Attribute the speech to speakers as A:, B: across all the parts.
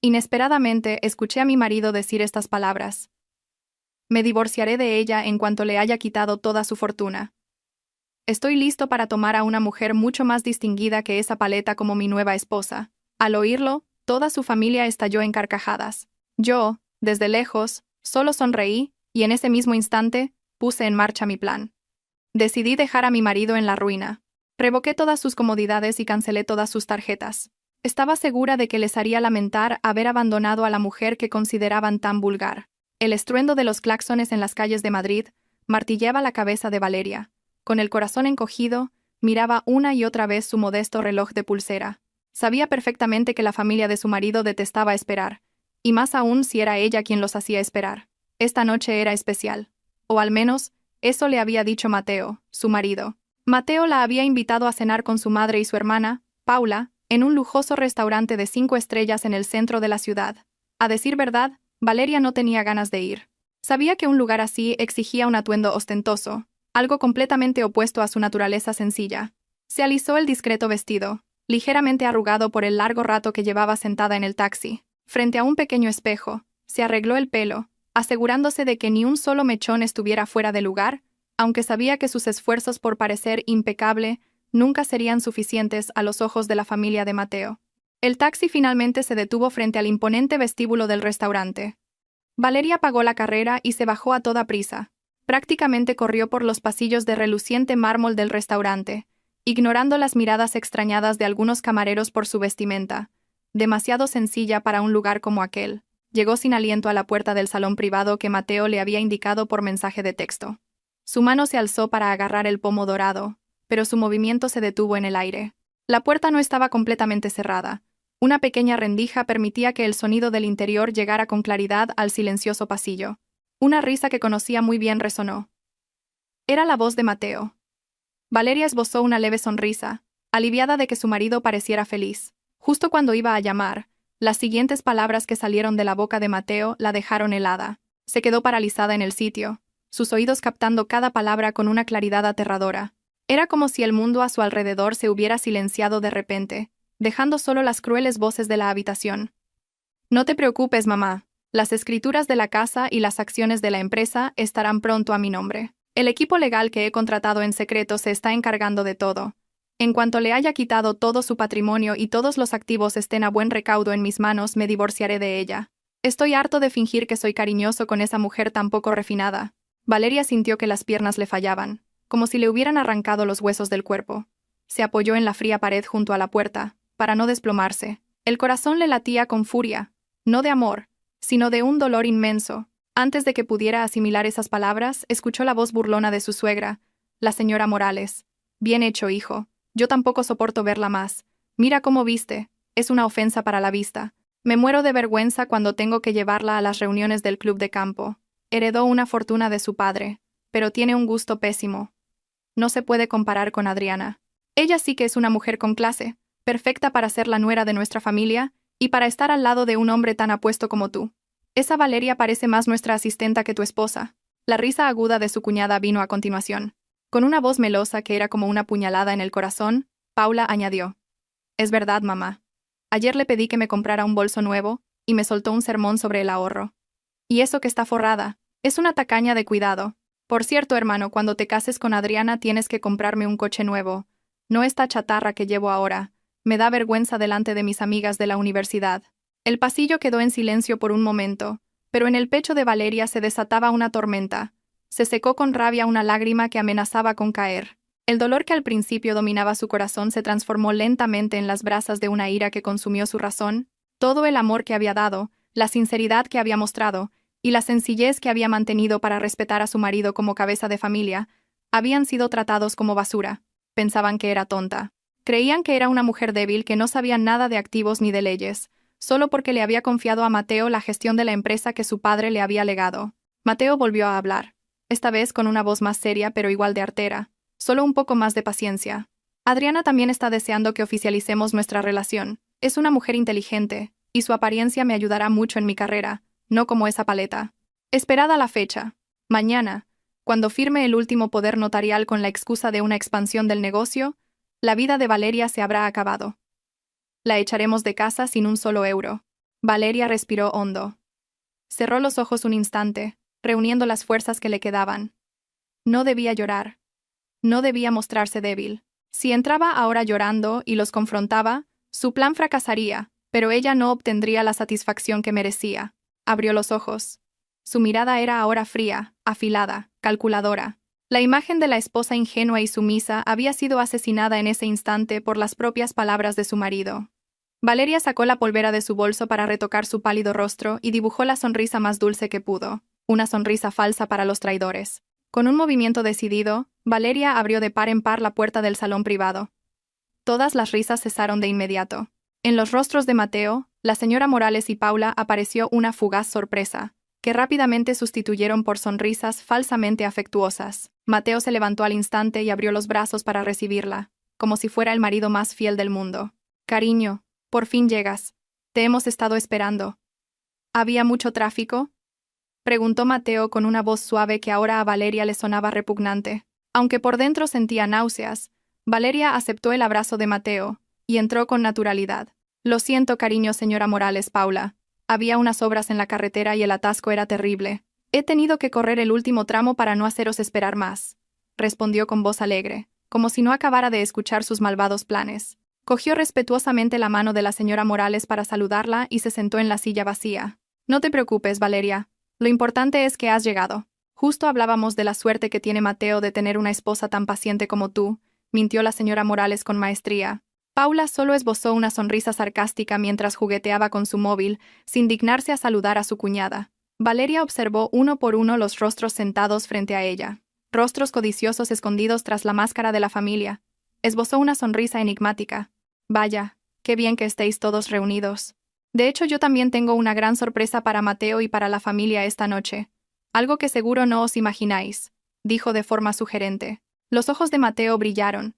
A: Inesperadamente, escuché a mi marido decir estas palabras. Me divorciaré de ella en cuanto le haya quitado toda su fortuna. Estoy listo para tomar a una mujer mucho más distinguida que esa paleta como mi nueva esposa. Al oírlo, toda su familia estalló en carcajadas. Yo, desde lejos, solo sonreí, y en ese mismo instante, puse en marcha mi plan. Decidí dejar a mi marido en la ruina. Revoqué todas sus comodidades y cancelé todas sus tarjetas. Estaba segura de que les haría lamentar haber abandonado a la mujer que consideraban tan vulgar. El estruendo de los claxones en las calles de Madrid martilleaba la cabeza de Valeria. Con el corazón encogido, miraba una y otra vez su modesto reloj de pulsera. Sabía perfectamente que la familia de su marido detestaba esperar, y más aún si era ella quien los hacía esperar. Esta noche era especial. O al menos, eso le había dicho Mateo, su marido. Mateo la había invitado a cenar con su madre y su hermana, Paula, en un lujoso restaurante de 5 estrellas en el centro de la ciudad. A decir verdad, Valeria no tenía ganas de ir. Sabía que un lugar así exigía un atuendo ostentoso, algo completamente opuesto a su naturaleza sencilla. Se alisó el discreto vestido, ligeramente arrugado por el largo rato que llevaba sentada en el taxi. Frente a un pequeño espejo, se arregló el pelo, asegurándose de que ni un solo mechón estuviera fuera de lugar, aunque sabía que sus esfuerzos por parecer impecable nunca serían suficientes a los ojos de la familia de Mateo. El taxi finalmente se detuvo frente al imponente vestíbulo del restaurante. Valeria pagó la carrera y se bajó a toda prisa. Prácticamente corrió por los pasillos de reluciente mármol del restaurante, ignorando las miradas extrañadas de algunos camareros por su vestimenta, demasiado sencilla para un lugar como aquel. Llegó sin aliento a la puerta del salón privado que Mateo le había indicado por mensaje de texto. Su mano se alzó para agarrar el pomo dorado, pero su movimiento se detuvo en el aire. La puerta no estaba completamente cerrada. Una pequeña rendija permitía que el sonido del interior llegara con claridad al silencioso pasillo. Una risa que conocía muy bien resonó. Era la voz de Mateo. Valeria esbozó una leve sonrisa, aliviada de que su marido pareciera feliz. Justo cuando iba a llamar, las siguientes palabras que salieron de la boca de Mateo la dejaron helada. Se quedó paralizada en el sitio, sus oídos captando cada palabra con una claridad aterradora. Era como si el mundo a su alrededor se hubiera silenciado de repente, dejando solo las crueles voces de la habitación. No te preocupes, mamá. Las escrituras de la casa y las acciones de la empresa estarán pronto a mi nombre. El equipo legal que he contratado en secreto se está encargando de todo. En cuanto le haya quitado todo su patrimonio y todos los activos estén a buen recaudo en mis manos, me divorciaré de ella. Estoy harto de fingir que soy cariñoso con esa mujer tan poco refinada. Valeria sintió que las piernas le fallaban, como si le hubieran arrancado los huesos del cuerpo. Se apoyó en la fría pared junto a la puerta, para no desplomarse. El corazón le latía con furia, no de amor, sino de un dolor inmenso. Antes de que pudiera asimilar esas palabras, escuchó la voz burlona de su suegra, la señora Morales. Bien hecho, hijo. Yo tampoco soporto verla más. Mira cómo viste. Es una ofensa para la vista. Me muero de vergüenza cuando tengo que llevarla a las reuniones del club de campo. Heredó una fortuna de su padre, pero tiene un gusto pésimo. No se puede comparar con Adriana. Ella sí que es una mujer con clase, perfecta para ser la nuera de nuestra familia y para estar al lado de un hombre tan apuesto como tú. Esa Valeria parece más nuestra asistenta que tu esposa. La risa aguda de su cuñada vino a continuación. Con una voz melosa que era como una puñalada en el corazón, Paula añadió: Es verdad, mamá. Ayer le pedí que me comprara un bolso nuevo, y me soltó un sermón sobre el ahorro. Y eso que está forrada, es una tacaña de cuidado. Por cierto, hermano, cuando te cases con Adriana tienes que comprarme un coche nuevo. No esta chatarra que llevo ahora. Me da vergüenza delante de mis amigas de la universidad. El pasillo quedó en silencio por un momento, pero en el pecho de Valeria se desataba una tormenta. Se secó con rabia una lágrima que amenazaba con caer. El dolor que al principio dominaba su corazón se transformó lentamente en las brasas de una ira que consumió su razón. Todo el amor que había dado, la sinceridad que había mostrado, y la sencillez que había mantenido para respetar a su marido como cabeza de familia, habían sido tratados como basura. Pensaban que era tonta. Creían que era una mujer débil que no sabía nada de activos ni de leyes, solo porque le había confiado a Mateo la gestión de la empresa que su padre le había legado. Mateo volvió a hablar, esta vez con una voz más seria pero igual de artera. Solo un poco más de paciencia. Adriana también está deseando que oficialicemos nuestra relación. Es una mujer inteligente, y su apariencia me ayudará mucho en mi carrera, no como esa paleta. Esperad a la fecha. Mañana, cuando firme el último poder notarial con la excusa de una expansión del negocio, la vida de Valeria se habrá acabado. La echaremos de casa sin un solo euro. Valeria respiró hondo. Cerró los ojos un instante, reuniendo las fuerzas que le quedaban. No debía llorar. No debía mostrarse débil. Si entraba ahora llorando y los confrontaba, su plan fracasaría, pero ella no obtendría la satisfacción que merecía. Abrió los ojos. Su mirada era ahora fría, afilada, calculadora. La imagen de la esposa ingenua y sumisa había sido asesinada en ese instante por las propias palabras de su marido. Valeria sacó la polvera de su bolso para retocar su pálido rostro y dibujó la sonrisa más dulce que pudo, una sonrisa falsa para los traidores. Con un movimiento decidido, Valeria abrió de par en par la puerta del salón privado. Todas las risas cesaron de inmediato. En los rostros de Mateo, la señora Morales y Paula apareció una fugaz sorpresa, que rápidamente sustituyeron por sonrisas falsamente afectuosas. Mateo se levantó al instante y abrió los brazos para recibirla, como si fuera el marido más fiel del mundo. «Cariño, por fin llegas. Te hemos estado esperando». «¿Había mucho tráfico?», preguntó Mateo con una voz suave que ahora a Valeria le sonaba repugnante. Aunque por dentro sentía náuseas, Valeria aceptó el abrazo de Mateo y entró con naturalidad. «Lo siento, cariño, señora Morales, Paula. Había unas obras en la carretera y el atasco era terrible. He tenido que correr el último tramo para no haceros esperar más», respondió con voz alegre, como si no acabara de escuchar sus malvados planes. Cogió respetuosamente la mano de la señora Morales para saludarla y se sentó en la silla vacía. «No te preocupes, Valeria. Lo importante es que has llegado. Justo hablábamos de la suerte que tiene Mateo de tener una esposa tan paciente como tú», mintió la señora Morales con maestría. Paula solo esbozó una sonrisa sarcástica mientras jugueteaba con su móvil, sin dignarse a saludar a su cuñada. Valeria observó uno por uno los rostros sentados frente a ella. Rostros codiciosos escondidos tras la máscara de la familia. Esbozó una sonrisa enigmática. «Vaya, qué bien que estéis todos reunidos. De hecho, yo también tengo una gran sorpresa para Mateo y para la familia esta noche. Algo que seguro no os imagináis», dijo de forma sugerente. Los ojos de Mateo brillaron.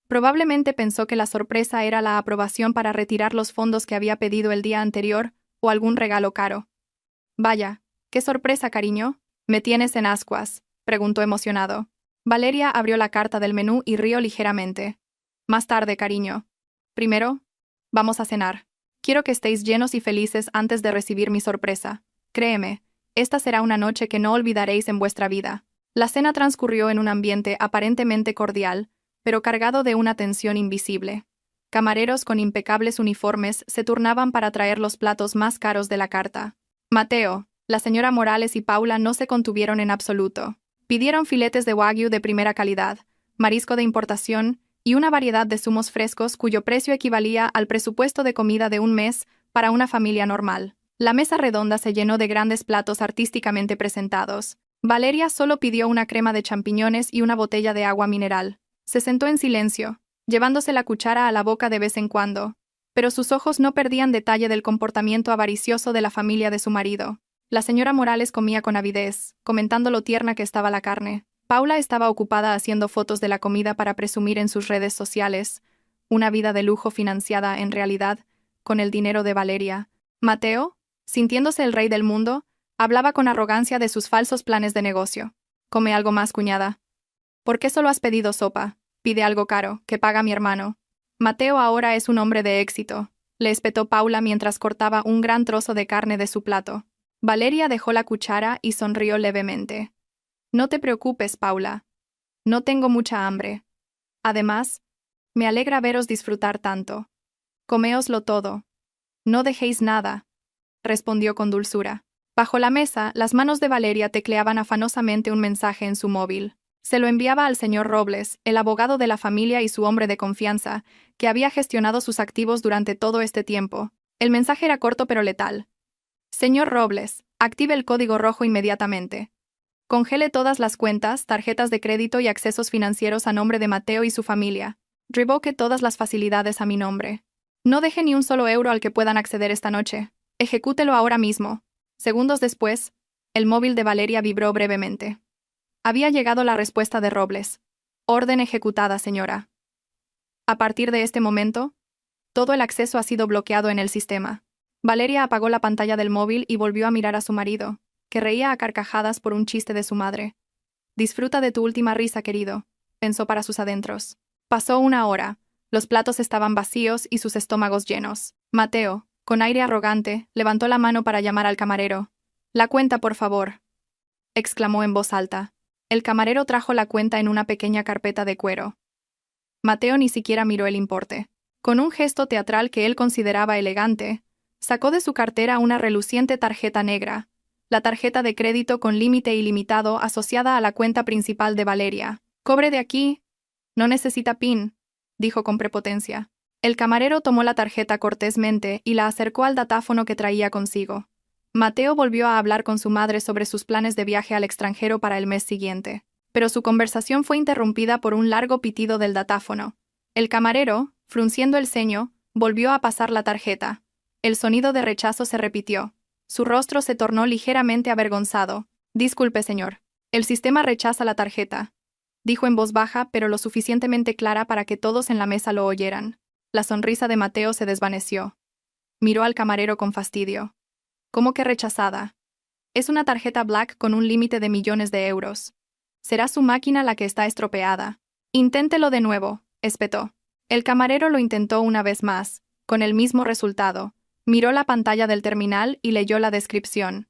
A: Probablemente pensó que la sorpresa era la aprobación para retirar los fondos que había pedido el día anterior, o algún regalo caro. «Vaya, qué sorpresa, cariño. ¿Me tienes en ascuas?», preguntó emocionado. Valeria abrió la carta del menú y rió ligeramente. «Más tarde, cariño. Primero, vamos a cenar. Quiero que estéis llenos y felices antes de recibir mi sorpresa. Créeme, esta será una noche que no olvidaréis en vuestra vida». La cena transcurrió en un ambiente aparentemente cordial, pero cargado de una tensión invisible. Camareros con impecables uniformes se turnaban para traer los platos más caros de la carta. Mateo, la señora Morales y Paula no se contuvieron en absoluto. Pidieron filetes de wagyu de primera calidad, marisco de importación y una variedad de zumos frescos cuyo precio equivalía al presupuesto de comida de un mes para una familia normal. La mesa redonda se llenó de grandes platos artísticamente presentados. Valeria solo pidió una crema de champiñones y una botella de agua mineral. Se sentó en silencio, llevándose la cuchara a la boca de vez en cuando, pero sus ojos no perdían detalle del comportamiento avaricioso de la familia de su marido. La señora Morales comía con avidez, comentando lo tierna que estaba la carne. Paula estaba ocupada haciendo fotos de la comida para presumir en sus redes sociales, una vida de lujo financiada, en realidad, con el dinero de Valeria. Mateo, sintiéndose el rey del mundo, hablaba con arrogancia de sus falsos planes de negocio. «Come algo más, cuñada. ¿Por qué solo has pedido sopa? Pide algo caro, que paga mi hermano». «Mateo ahora es un hombre de éxito», le espetó Paula mientras cortaba un gran trozo de carne de su plato. Valeria dejó la cuchara y sonrió levemente. «No te preocupes, Paula. No tengo mucha hambre. Además, me alegra veros disfrutar tanto. Coméoslo todo. No dejéis nada», respondió con dulzura. Bajo la mesa, las manos de Valeria tecleaban afanosamente un mensaje en su móvil. Se lo enviaba al señor Robles, el abogado de la familia y su hombre de confianza, que había gestionado sus activos durante todo este tiempo. El mensaje era corto pero letal. «Señor Robles, active el código rojo inmediatamente. Congele todas las cuentas, tarjetas de crédito y accesos financieros a nombre de Mateo y su familia. Revoque todas las facilidades a mi nombre. No deje ni un solo euro al que puedan acceder esta noche. Ejecútelo ahora mismo». Segundos después, el móvil de Valeria vibró brevemente. Había llegado la respuesta de Robles. «Orden ejecutada, señora. A partir de este momento, todo el acceso ha sido bloqueado en el sistema». Valeria apagó la pantalla del móvil y volvió a mirar a su marido, que reía a carcajadas por un chiste de su madre. «Disfruta de tu última risa, querido», pensó para sus adentros. Pasó una hora. Los platos estaban vacíos y sus estómagos llenos. «Mateo, Con aire arrogante, levantó la mano para llamar al camarero. «La cuenta, por favor», exclamó en voz alta. El camarero trajo la cuenta en una pequeña carpeta de cuero. Mateo ni siquiera miró el importe. Con un gesto teatral que él consideraba elegante, sacó de su cartera una reluciente tarjeta negra, la tarjeta de crédito con límite ilimitado asociada a la cuenta principal de Valeria. «Cobre de aquí. No necesita PIN», dijo con prepotencia. El camarero tomó la tarjeta cortésmente y la acercó al datáfono que traía consigo. Mateo volvió a hablar con su madre sobre sus planes de viaje al extranjero para el mes siguiente, pero su conversación fue interrumpida por un largo pitido del datáfono. El camarero, frunciendo el ceño, volvió a pasar la tarjeta. El sonido de rechazo se repitió. Su rostro se tornó ligeramente avergonzado. «Disculpe, señor. El sistema rechaza la tarjeta», dijo en voz baja pero lo suficientemente clara para que todos en la mesa lo oyeran. La sonrisa de Mateo se desvaneció. Miró al camarero con fastidio. «¿Cómo que rechazada? Es una tarjeta Black con un límite de millones de euros. Será su máquina la que está estropeada. Inténtelo de nuevo», espetó. El camarero lo intentó una vez más, con el mismo resultado. Miró la pantalla del terminal y leyó la descripción.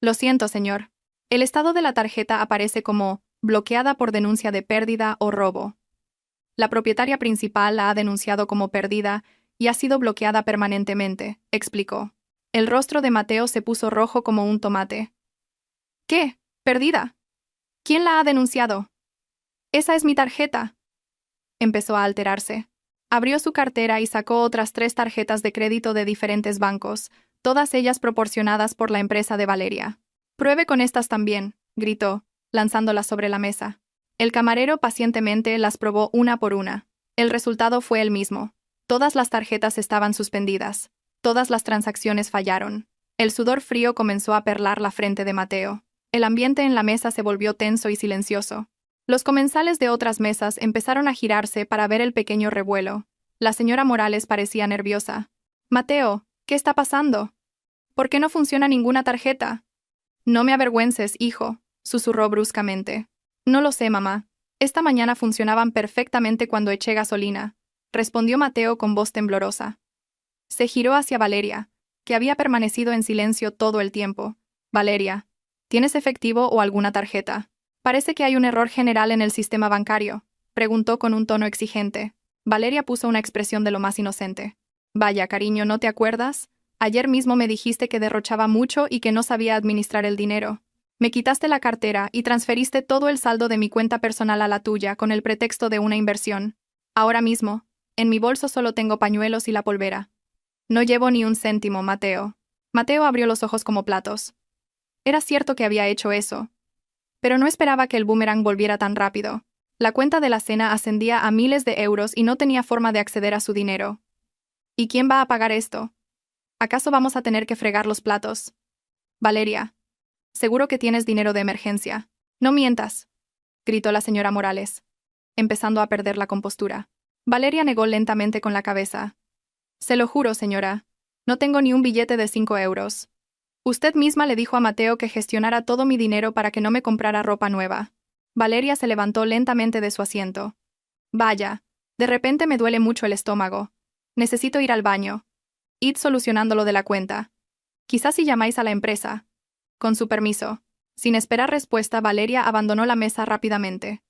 A: «Lo siento, señor. El estado de la tarjeta aparece como bloqueada por denuncia de pérdida o robo. La propietaria principal la ha denunciado como perdida y ha sido bloqueada permanentemente», explicó. El rostro de Mateo se puso rojo como un tomate. «¿Qué? ¿Perdida? ¿Quién la ha denunciado? Esa es mi tarjeta». Empezó a alterarse. Abrió su cartera y sacó otras 3 tarjetas de crédito de diferentes bancos, todas ellas proporcionadas por la empresa de Valeria. «Pruebe con estas también», gritó, lanzándolas sobre la mesa. El camarero pacientemente las probó una por una. El resultado fue el mismo. Todas las tarjetas estaban suspendidas. Todas las transacciones fallaron. El sudor frío comenzó a perlar la frente de Mateo. El ambiente en la mesa se volvió tenso y silencioso. Los comensales de otras mesas empezaron a girarse para ver el pequeño revuelo. La señora Morales parecía nerviosa. «Mateo, ¿qué está pasando? ¿Por qué no funciona ninguna tarjeta?» «No me avergüences, hijo», susurró bruscamente. «No lo sé, mamá. Esta mañana funcionaban perfectamente cuando eché gasolina», respondió Mateo con voz temblorosa. Se giró hacia Valeria, que había permanecido en silencio todo el tiempo. «Valeria, ¿tienes efectivo o alguna tarjeta? Parece que hay un error general en el sistema bancario», preguntó con un tono exigente. Valeria puso una expresión de lo más inocente. «Vaya, cariño, ¿no te acuerdas? Ayer mismo me dijiste que derrochaba mucho y que no sabía administrar el dinero. Me quitaste la cartera y transferiste todo el saldo de mi cuenta personal a la tuya con el pretexto de una inversión. Ahora mismo, en mi bolso solo tengo pañuelos y la polvera. No llevo ni un céntimo, Mateo». Mateo abrió los ojos como platos. Era cierto que había hecho eso, pero no esperaba que el boomerang volviera tan rápido. La cuenta de la cena ascendía a miles de euros y no tenía forma de acceder a su dinero. ¿Y quién va a pagar esto? ¿Acaso vamos a tener que fregar los platos? «Valeria, seguro que tienes dinero de emergencia. No mientas», gritó la señora Morales, empezando a perder la compostura. Valeria negó lentamente con la cabeza. «Se lo juro, señora. No tengo ni un billete de 5 euros. Usted misma le dijo a Mateo que gestionara todo mi dinero para que no me comprara ropa nueva». Valeria se levantó lentamente de su asiento. «Vaya, de repente me duele mucho el estómago. Necesito ir al baño. Id solucionando lo de la cuenta. Quizás si llamáis a la empresa. Con su permiso». Sin esperar respuesta, Valeria abandonó la mesa rápidamente.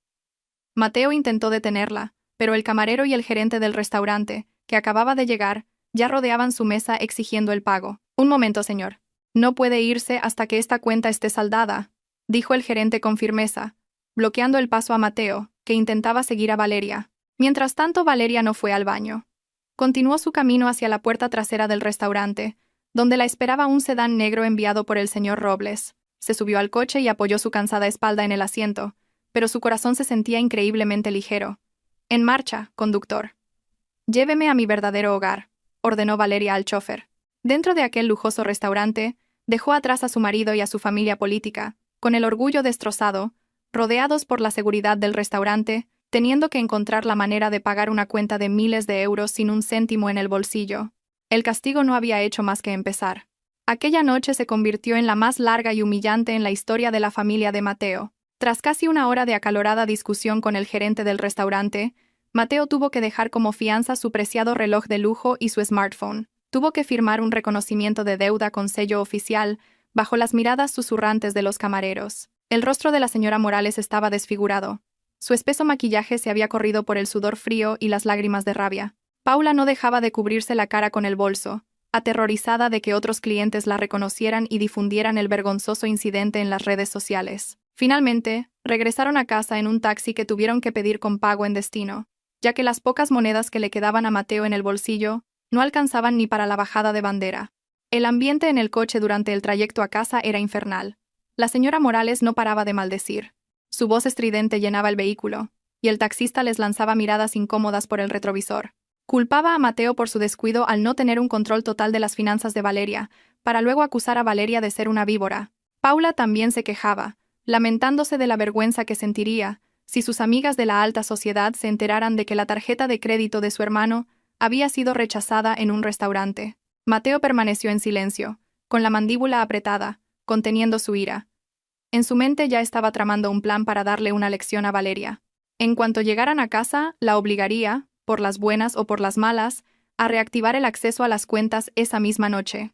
A: Mateo intentó detenerla, pero el camarero y el gerente del restaurante, que acababa de llegar, ya rodeaban su mesa exigiendo el pago. «Un momento, señor. No puede irse hasta que esta cuenta esté saldada», dijo el gerente con firmeza, bloqueando el paso a Mateo, que intentaba seguir a Valeria. Mientras tanto, Valeria no fue al baño. Continuó su camino hacia la puerta trasera del restaurante, donde la esperaba un sedán negro enviado por el señor Robles. Se subió al coche y apoyó su cansada espalda en el asiento, pero su corazón se sentía increíblemente ligero. «En marcha, conductor. Lléveme a mi verdadero hogar», ordenó Valeria al chofer. Dentro de aquel lujoso restaurante, dejó atrás a su marido y a su familia política, con el orgullo destrozado, rodeados por la seguridad del restaurante, teniendo que encontrar la manera de pagar una cuenta de miles de euros sin un céntimo en el bolsillo. El castigo no había hecho más que empezar. Aquella noche se convirtió en la más larga y humillante en la historia de la familia de Mateo. Tras casi una hora de acalorada discusión con el gerente del restaurante, Mateo tuvo que dejar como fianza su preciado reloj de lujo y su smartphone. Tuvo que firmar un reconocimiento de deuda con sello oficial, bajo las miradas susurrantes de los camareros. El rostro de la señora Morales estaba desfigurado. Su espeso maquillaje se había corrido por el sudor frío y las lágrimas de rabia. Paula no dejaba de cubrirse la cara con el bolso, aterrorizada de que otros clientes la reconocieran y difundieran el vergonzoso incidente en las redes sociales. Finalmente, regresaron a casa en un taxi que tuvieron que pedir con pago en destino, ya que las pocas monedas que le quedaban a Mateo en el bolsillo no alcanzaban ni para la bajada de bandera. El ambiente en el coche durante el trayecto a casa era infernal. La señora Morales no paraba de maldecir. Su voz estridente llenaba el vehículo, y el taxista les lanzaba miradas incómodas por el retrovisor. Culpaba a Mateo por su descuido al no tener un control total de las finanzas de Valeria, para luego acusar a Valeria de ser una víbora. Paula también se quejaba, lamentándose de la vergüenza que sentiría si sus amigas de la alta sociedad se enteraran de que la tarjeta de crédito de su hermano había sido rechazada en un restaurante. Mateo permaneció en silencio, con la mandíbula apretada, conteniendo su ira. En su mente ya estaba tramando un plan para darle una lección a Valeria. En cuanto llegaran a casa, la obligaría, por las buenas o por las malas, a reactivar el acceso a las cuentas esa misma noche.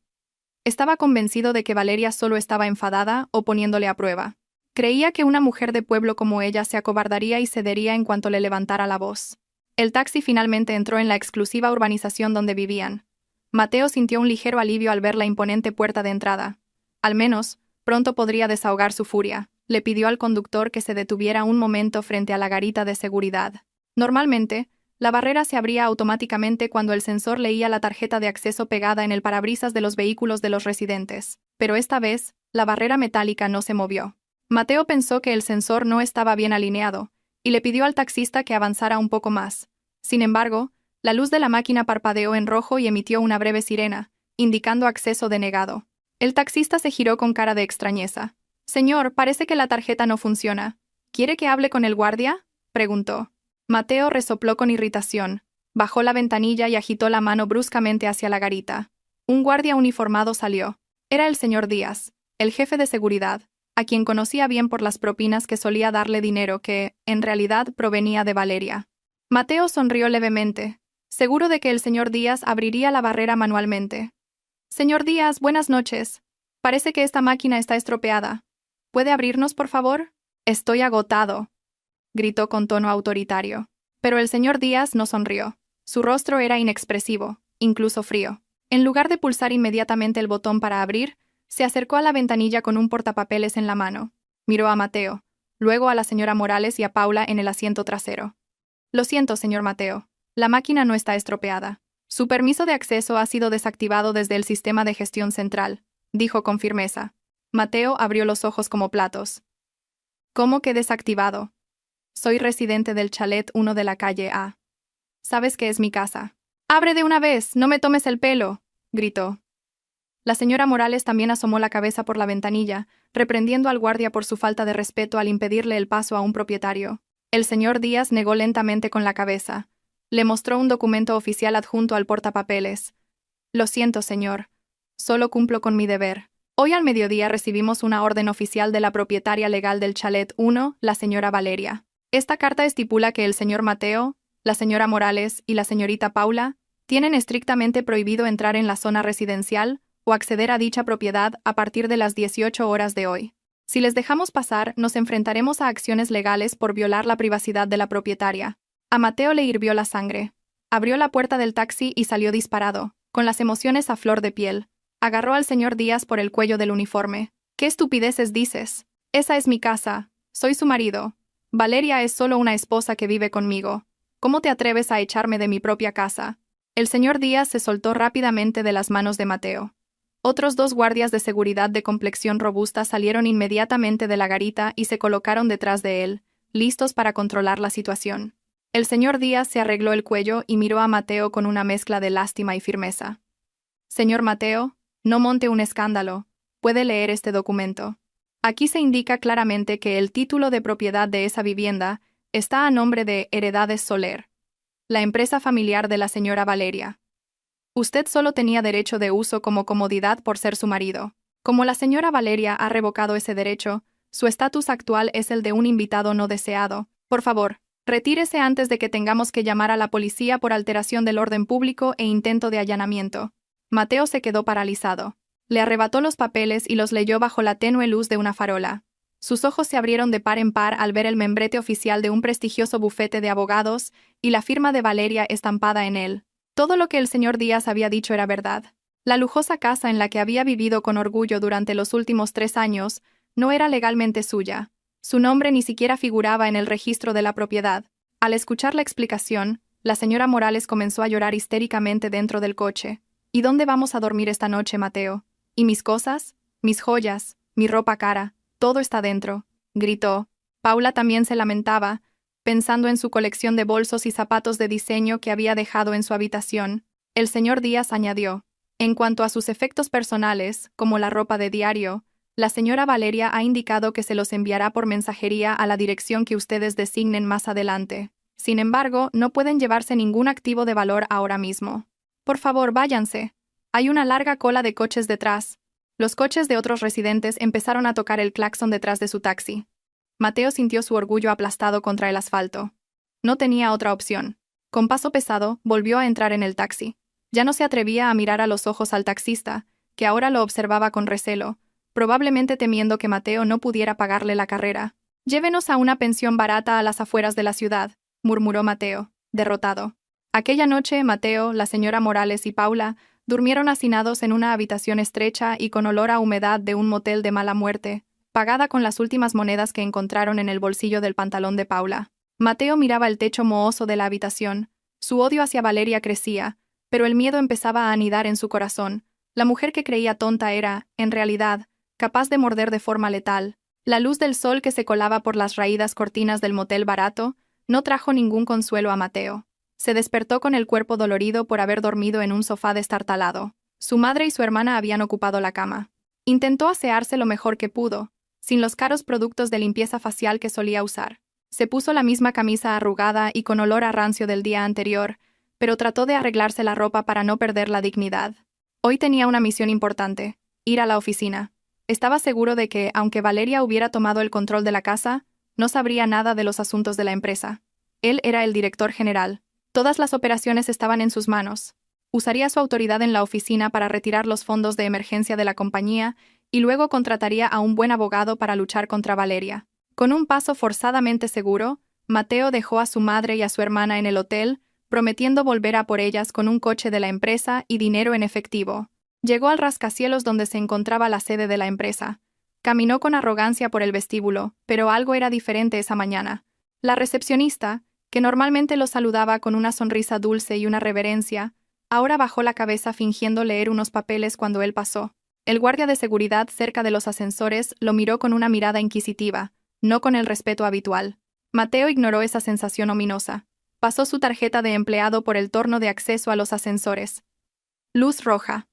A: Estaba convencido de que Valeria solo estaba enfadada o poniéndole a prueba. Creía que una mujer de pueblo como ella se acobardaría y cedería en cuanto le levantara la voz. El taxi finalmente entró en la exclusiva urbanización donde vivían. Mateo sintió un ligero alivio al ver la imponente puerta de entrada. Al menos, pronto podría desahogar su furia. Le pidió al conductor que se detuviera un momento frente a la garita de seguridad. Normalmente, la barrera se abría automáticamente cuando el sensor leía la tarjeta de acceso pegada en el parabrisas de los vehículos de los residentes, pero esta vez, la barrera metálica no se movió. Mateo pensó que el sensor no estaba bien alineado, y le pidió al taxista que avanzara un poco más. Sin embargo, la luz de la máquina parpadeó en rojo y emitió una breve sirena, indicando acceso denegado. El taxista se giró con cara de extrañeza. «Señor, parece que la tarjeta no funciona. ¿Quiere que hable con el guardia?», preguntó. Mateo resopló con irritación, bajó la ventanilla y agitó la mano bruscamente hacia la garita. Un guardia uniformado salió. Era el señor Díaz, el jefe de seguridad, a quien conocía bien por las propinas que solía darle dinero que, en realidad, provenía de Valeria. Mateo sonrió levemente, seguro de que el señor Díaz abriría la barrera manualmente. «Señor Díaz, buenas noches. Parece que esta máquina está estropeada. ¿Puede abrirnos, por favor?» «Estoy agotado», gritó con tono autoritario. Pero el señor Díaz no sonrió. Su rostro era inexpresivo, incluso frío. En lugar de pulsar inmediatamente el botón para abrir, se acercó a la ventanilla con un portapapeles en la mano. Miró a Mateo, luego a la señora Morales y a Paula en el asiento trasero. «Lo siento, señor Mateo. La máquina no está estropeada. Su permiso de acceso ha sido desactivado desde el sistema de gestión central», dijo con firmeza. Mateo abrió los ojos como platos. «¿Cómo que desactivado? Soy residente del chalet 1 de la calle A. Sabes que es mi casa». «¡Abre de una vez! ¡No me tomes el pelo!», gritó. La señora Morales también asomó la cabeza por la ventanilla, reprendiendo al guardia por su falta de respeto al impedirle el paso a un propietario. El señor Díaz negó lentamente con la cabeza. Le mostró un documento oficial adjunto al portapapeles. «Lo siento, señor. Solo cumplo con mi deber. Hoy al mediodía recibimos una orden oficial de la propietaria legal del chalet 1, la señora Valeria. Esta carta estipula que el señor Mateo, la señora Morales y la señorita Paula tienen estrictamente prohibido entrar en la zona residencial o acceder a dicha propiedad a partir de las 18 horas de hoy. Si les dejamos pasar, nos enfrentaremos a acciones legales por violar la privacidad de la propietaria». A Mateo le hirvió la sangre. Abrió la puerta del taxi y salió disparado, con las emociones a flor de piel. Agarró al señor Díaz por el cuello del uniforme. «¿Qué estupideces dices? Esa es mi casa. Soy su marido. Valeria es solo una esposa que vive conmigo. ¿Cómo te atreves a echarme de mi propia casa?». El señor Díaz se soltó rápidamente de las manos de Mateo. Otros 2 guardias de seguridad de complexión robusta salieron inmediatamente de la garita y se colocaron detrás de él, listos para controlar la situación. El señor Díaz se arregló el cuello y miró a Mateo con una mezcla de lástima y firmeza. «Señor Mateo, no monte un escándalo. Puede leer este documento. Aquí se indica claramente que el título de propiedad de esa vivienda está a nombre de Heredades Soler, la empresa familiar de la señora Valeria. Usted solo tenía derecho de uso como comodidad por ser su marido. Como la señora Valeria ha revocado ese derecho, su estatus actual es el de un invitado no deseado. Por favor, retírese antes de que tengamos que llamar a la policía por alteración del orden público e intento de allanamiento». Mateo se quedó paralizado. Le arrebató los papeles y los leyó bajo la tenue luz de una farola. Sus ojos se abrieron de par en par al ver el membrete oficial de un prestigioso bufete de abogados y la firma de Valeria estampada en él. Todo lo que el señor Díaz había dicho era verdad. La lujosa casa en la que había vivido con orgullo durante los últimos 3 años no era legalmente suya. Su nombre ni siquiera figuraba en el registro de la propiedad. Al escuchar la explicación, la señora Morales comenzó a llorar histéricamente dentro del coche. ¿Y dónde vamos a dormir esta noche, Mateo? ¿Y mis cosas? Mis joyas, mi ropa cara, todo está dentro, gritó. Paula también se lamentaba, pensando en su colección de bolsos y zapatos de diseño que había dejado en su habitación. El señor Díaz añadió: en cuanto a sus efectos personales, como la ropa de diario, la señora Valeria ha indicado que se los enviará por mensajería a la dirección que ustedes designen más adelante. Sin embargo, no pueden llevarse ningún activo de valor ahora mismo. Por favor, váyanse. Hay una larga cola de coches detrás. Los coches de otros residentes empezaron a tocar el claxon detrás de su taxi. Mateo sintió su orgullo aplastado contra el asfalto. No tenía otra opción. Con paso pesado, volvió a entrar en el taxi. Ya no se atrevía a mirar a los ojos al taxista, que ahora lo observaba con recelo, probablemente temiendo que Mateo no pudiera pagarle la carrera. «Llévenos a una pensión barata a las afueras de la ciudad», murmuró Mateo, derrotado. Aquella noche, Mateo, la señora Morales y Paula durmieron hacinados en una habitación estrecha y con olor a humedad de un motel de mala muerte, pagada con las últimas monedas que encontraron en el bolsillo del pantalón de Paula. Mateo miraba el techo mohoso de la habitación. Su odio hacia Valeria crecía, pero el miedo empezaba a anidar en su corazón. La mujer que creía tonta era, en realidad, capaz de morder de forma letal. La luz del sol que se colaba por las raídas cortinas del motel barato no trajo ningún consuelo a Mateo. Se despertó con el cuerpo dolorido por haber dormido en un sofá destartalado. Su madre y su hermana habían ocupado la cama. Intentó asearse lo mejor que pudo, sin los caros productos de limpieza facial que solía usar. Se puso la misma camisa arrugada y con olor a rancio del día anterior, pero trató de arreglarse la ropa para no perder la dignidad. Hoy tenía una misión importante: ir a la oficina. Estaba seguro de que, aunque Valeria hubiera tomado el control de la casa, no sabría nada de los asuntos de la empresa. Él era el director general. Todas las operaciones estaban en sus manos. Usaría su autoridad en la oficina para retirar los fondos de emergencia de la compañía y luego contrataría a un buen abogado para luchar contra Valeria. Con un paso forzadamente seguro, Mateo dejó a su madre y a su hermana en el hotel, prometiendo volver a por ellas con un coche de la empresa y dinero en efectivo. Llegó al rascacielos donde se encontraba la sede de la empresa. Caminó con arrogancia por el vestíbulo, pero algo era diferente esa mañana. La recepcionista, que normalmente lo saludaba con una sonrisa dulce y una reverencia, ahora bajó la cabeza fingiendo leer unos papeles cuando él pasó. El guardia de seguridad cerca de los ascensores lo miró con una mirada inquisitiva, no con el respeto habitual. Mateo ignoró esa sensación ominosa. Pasó su tarjeta de empleado por el torno de acceso a los ascensores. Luz roja.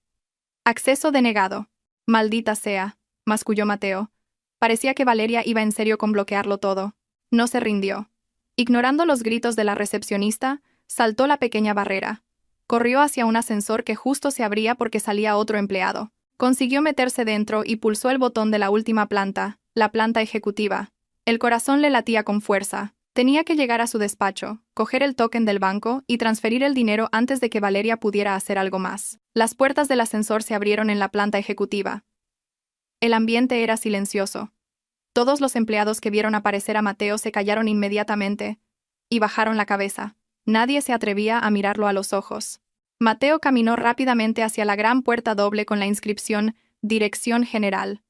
A: Acceso denegado. Maldita sea, masculló Mateo. Parecía que Valeria iba en serio con bloquearlo todo. No se rindió. Ignorando los gritos de la recepcionista, saltó la pequeña barrera. Corrió hacia un ascensor que justo se abría porque salía otro empleado. Consiguió meterse dentro y pulsó el botón de la última planta, la planta ejecutiva. El corazón le latía con fuerza. Tenía que llegar a su despacho, coger el token del banco y transferir el dinero antes de que Valeria pudiera hacer algo más. Las puertas del ascensor se abrieron en la planta ejecutiva. El ambiente era silencioso. Todos los empleados que vieron aparecer a Mateo se callaron inmediatamente y bajaron la cabeza. Nadie se atrevía a mirarlo a los ojos. Mateo caminó rápidamente hacia la gran puerta doble con la inscripción «Dirección General».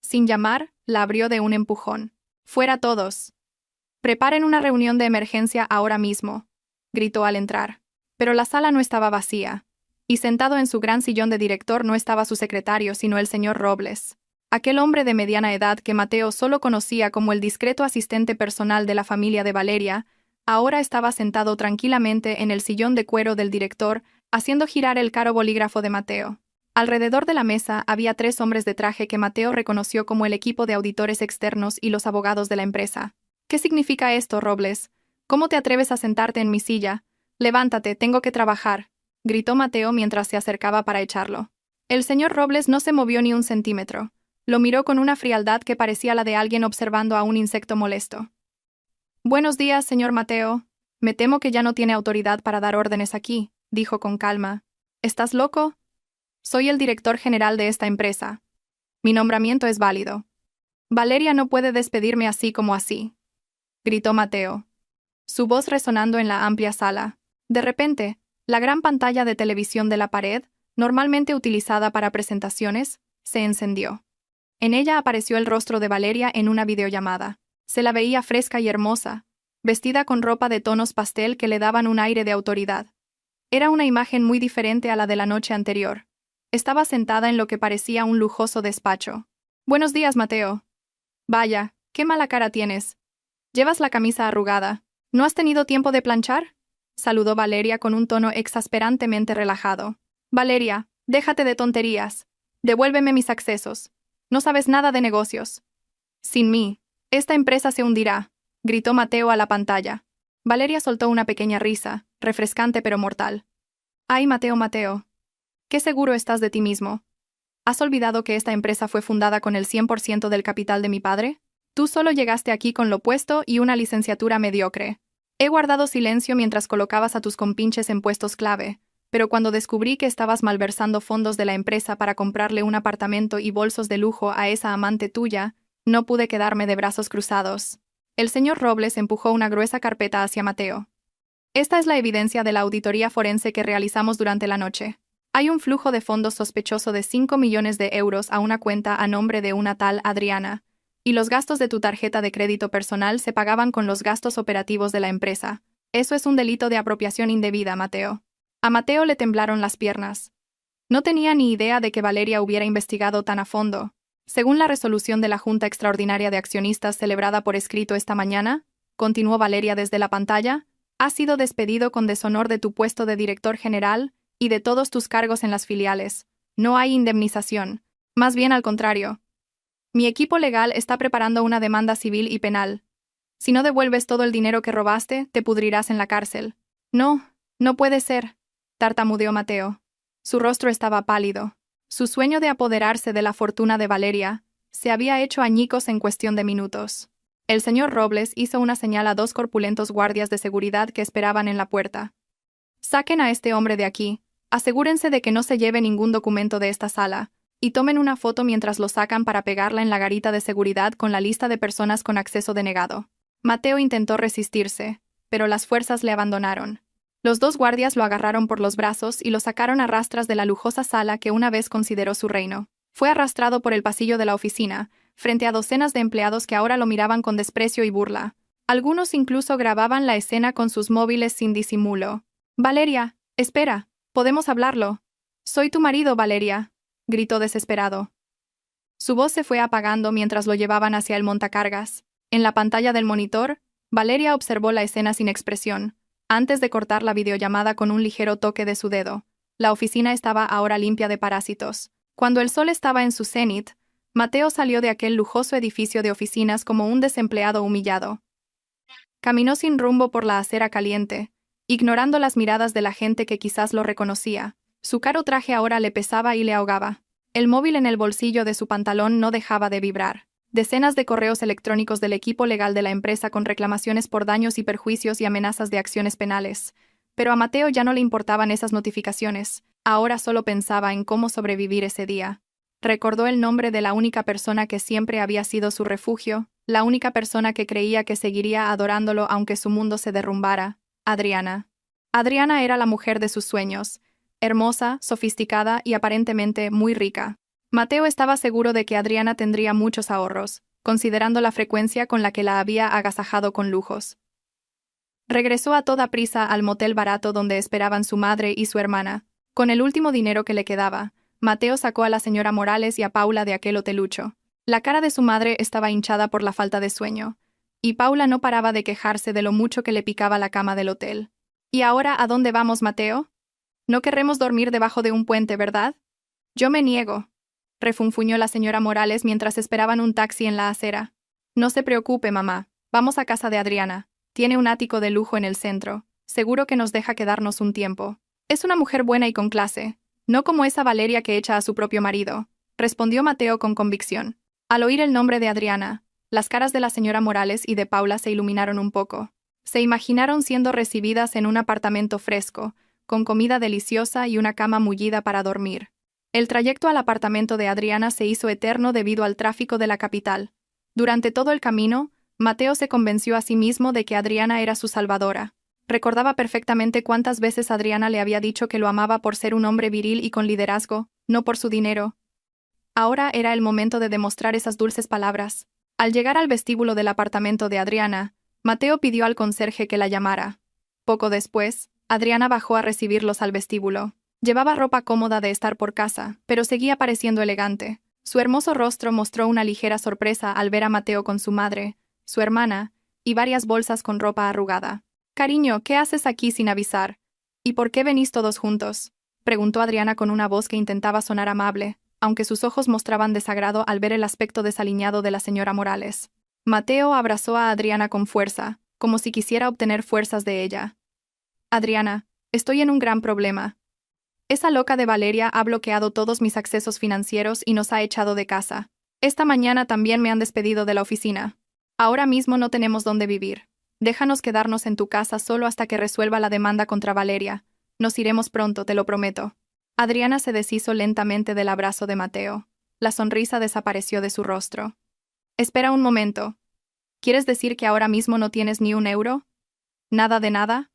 A: Sin llamar, la abrió de un empujón. «Fuera todos. Preparen una reunión de emergencia ahora mismo», gritó al entrar. Pero la sala no estaba vacía, y sentado en su gran sillón de director no estaba su secretario, sino el señor Robles. Aquel hombre de mediana edad que Mateo solo conocía como el discreto asistente personal de la familia de Valeria, ahora estaba sentado tranquilamente en el sillón de cuero del director, haciendo girar el caro bolígrafo de Mateo. Alrededor de la mesa había 3 hombres de traje que Mateo reconoció como el equipo de auditores externos y los abogados de la empresa. «¿Qué significa esto, Robles? ¿Cómo te atreves a sentarte en mi silla? Levántate, tengo que trabajar», gritó Mateo mientras se acercaba para echarlo. El señor Robles no se movió ni un centímetro. Lo miró con una frialdad que parecía la de alguien observando a un insecto molesto. «Buenos días, señor Mateo. Me temo que ya no tiene autoridad para dar órdenes aquí», dijo con calma. «¿Estás loco? Soy el director general de esta empresa. Mi nombramiento es válido. Valeria no puede despedirme así como así, gritó Mateo, su voz resonando en la amplia sala. De repente, la gran pantalla de televisión de la pared, normalmente utilizada para presentaciones, se encendió. En ella apareció el rostro de Valeria en una videollamada. Se la veía fresca y hermosa, vestida con ropa de tonos pastel que le daban un aire de autoridad. Era una imagen muy diferente a la de la noche anterior. Estaba sentada en lo que parecía un lujoso despacho. Buenos días, Mateo. Vaya, qué mala cara tienes. Llevas la camisa arrugada. ¿No has tenido tiempo de planchar? Saludó Valeria con un tono exasperantemente relajado. Valeria, déjate de tonterías. Devuélveme mis accesos. No sabes nada de negocios. Sin mí, esta empresa se hundirá, gritó Mateo a la pantalla. Valeria soltó una pequeña risa, refrescante pero mortal. Ay, Mateo, ¿qué seguro estás de ti mismo? ¿Has olvidado que esta empresa fue fundada con el 100% del capital de mi padre? Tú solo llegaste aquí con lo puesto y una licenciatura mediocre. He guardado silencio mientras colocabas a tus compinches en puestos clave, pero cuando descubrí que estabas malversando fondos de la empresa para comprarle un apartamento y bolsos de lujo a esa amante tuya, no pude quedarme de brazos cruzados. El señor Robles empujó una gruesa carpeta hacia Mateo. Esta es la evidencia de la auditoría forense que realizamos durante la noche. Hay un flujo de fondos sospechoso de 5 millones de euros a una cuenta a nombre de una tal Adriana, y los gastos de tu tarjeta de crédito personal se pagaban con los gastos operativos de la empresa. Eso es un delito de apropiación indebida, Mateo. A Mateo le temblaron las piernas. No tenía ni idea de que Valeria hubiera investigado tan a fondo. Según la resolución de la Junta Extraordinaria de Accionistas celebrada por escrito esta mañana, continuó Valeria desde la pantalla, has sido despedido con deshonor de tu puesto de director general y de todos tus cargos en las filiales. No hay indemnización. Más bien al contrario. Mi equipo legal está preparando una demanda civil y penal. Si no devuelves todo el dinero que robaste, te pudrirás en la cárcel. No, no puede ser, tartamudeó Mateo. Su rostro estaba pálido. Su sueño de apoderarse de la fortuna de Valeria se había hecho añicos en cuestión de minutos. El señor Robles hizo una señal a 2 corpulentos guardias de seguridad que esperaban en la puerta. Saquen a este hombre de aquí, asegúrense de que no se lleve ningún documento de esta sala, y tomen una foto mientras lo sacan para pegarla en la garita de seguridad con la lista de personas con acceso denegado. Mateo intentó resistirse, pero las fuerzas le abandonaron. Los 2 guardias lo agarraron por los brazos y lo sacaron a rastras de la lujosa sala que una vez consideró su reino. Fue arrastrado por el pasillo de la oficina, frente a docenas de empleados que ahora lo miraban con desprecio y burla. Algunos incluso grababan la escena con sus móviles sin disimulo. Valeria, espera, podemos hablarlo. Soy tu marido, Valeria, gritó desesperado. Su voz se fue apagando mientras lo llevaban hacia el montacargas. En la pantalla del monitor, Valeria observó la escena sin expresión, antes de cortar la videollamada con un ligero toque de su dedo. La oficina estaba ahora limpia de parásitos. Cuando el sol estaba en su cenit, Mateo salió de aquel lujoso edificio de oficinas como un desempleado humillado. Caminó sin rumbo por la acera caliente, ignorando las miradas de la gente que quizás lo reconocía. Su caro traje ahora le pesaba y le ahogaba. El móvil en el bolsillo de su pantalón no dejaba de vibrar. Decenas de correos electrónicos del equipo legal de la empresa con reclamaciones por daños y perjuicios y amenazas de acciones penales. Pero a Mateo ya no le importaban esas notificaciones. Ahora solo pensaba en cómo sobrevivir ese día. Recordó el nombre de la única persona que siempre había sido su refugio, la única persona que creía que seguiría adorándolo aunque su mundo se derrumbara: Adriana. Adriana era la mujer de sus sueños, hermosa, sofisticada y aparentemente muy rica. Mateo estaba seguro de que Adriana tendría muchos ahorros, considerando la frecuencia con la que la había agasajado con lujos. Regresó a toda prisa al motel barato donde esperaban su madre y su hermana. Con el último dinero que le quedaba, Mateo sacó a la señora Morales y a Paula de aquel hotelucho. La cara de su madre estaba hinchada por la falta de sueño, y Paula no paraba de quejarse de lo mucho que le picaba la cama del hotel. ¿Y ahora a dónde vamos, Mateo? No querremos dormir debajo de un puente, ¿verdad? Yo me niego, refunfuñó la señora Morales mientras esperaban un taxi en la acera. No se preocupe, mamá. Vamos a casa de Adriana. Tiene un ático de lujo en el centro. Seguro que nos deja quedarnos un tiempo. Es una mujer buena y con clase. No como esa Valeria que echa a su propio marido, respondió Mateo con convicción. Al oír el nombre de Adriana, las caras de la señora Morales y de Paula se iluminaron un poco. Se imaginaron siendo recibidas en un apartamento fresco, con comida deliciosa y una cama mullida para dormir. El trayecto al apartamento de Adriana se hizo eterno debido al tráfico de la capital. Durante todo el camino, Mateo se convenció a sí mismo de que Adriana era su salvadora. Recordaba perfectamente cuántas veces Adriana le había dicho que lo amaba por ser un hombre viril y con liderazgo, no por su dinero. Ahora era el momento de demostrar esas dulces palabras. Al llegar al vestíbulo del apartamento de Adriana, Mateo pidió al conserje que la llamara. Poco después, Adriana bajó a recibirlos al vestíbulo. Llevaba ropa cómoda de estar por casa, pero seguía pareciendo elegante. Su hermoso rostro mostró una ligera sorpresa al ver a Mateo con su madre, su hermana, y varias bolsas con ropa arrugada. «Cariño, ¿qué haces aquí sin avisar? ¿Y por qué venís todos juntos?», preguntó Adriana con una voz que intentaba sonar amable, aunque sus ojos mostraban desagrado al ver el aspecto desaliñado de la señora Morales. Mateo abrazó a Adriana con fuerza, como si quisiera obtener fuerzas de ella. «Adriana, estoy en un gran problema. Esa loca de Valeria ha bloqueado todos mis accesos financieros y nos ha echado de casa. Esta mañana también me han despedido de la oficina. Ahora mismo no tenemos dónde vivir. Déjanos quedarnos en tu casa solo hasta que resuelva la demanda contra Valeria. Nos iremos pronto, te lo prometo». Adriana se deshizo lentamente del abrazo de Mateo. La sonrisa desapareció de su rostro. «Espera un momento. ¿Quieres decir que ahora mismo no tienes ni un euro? ¿Nada de nada?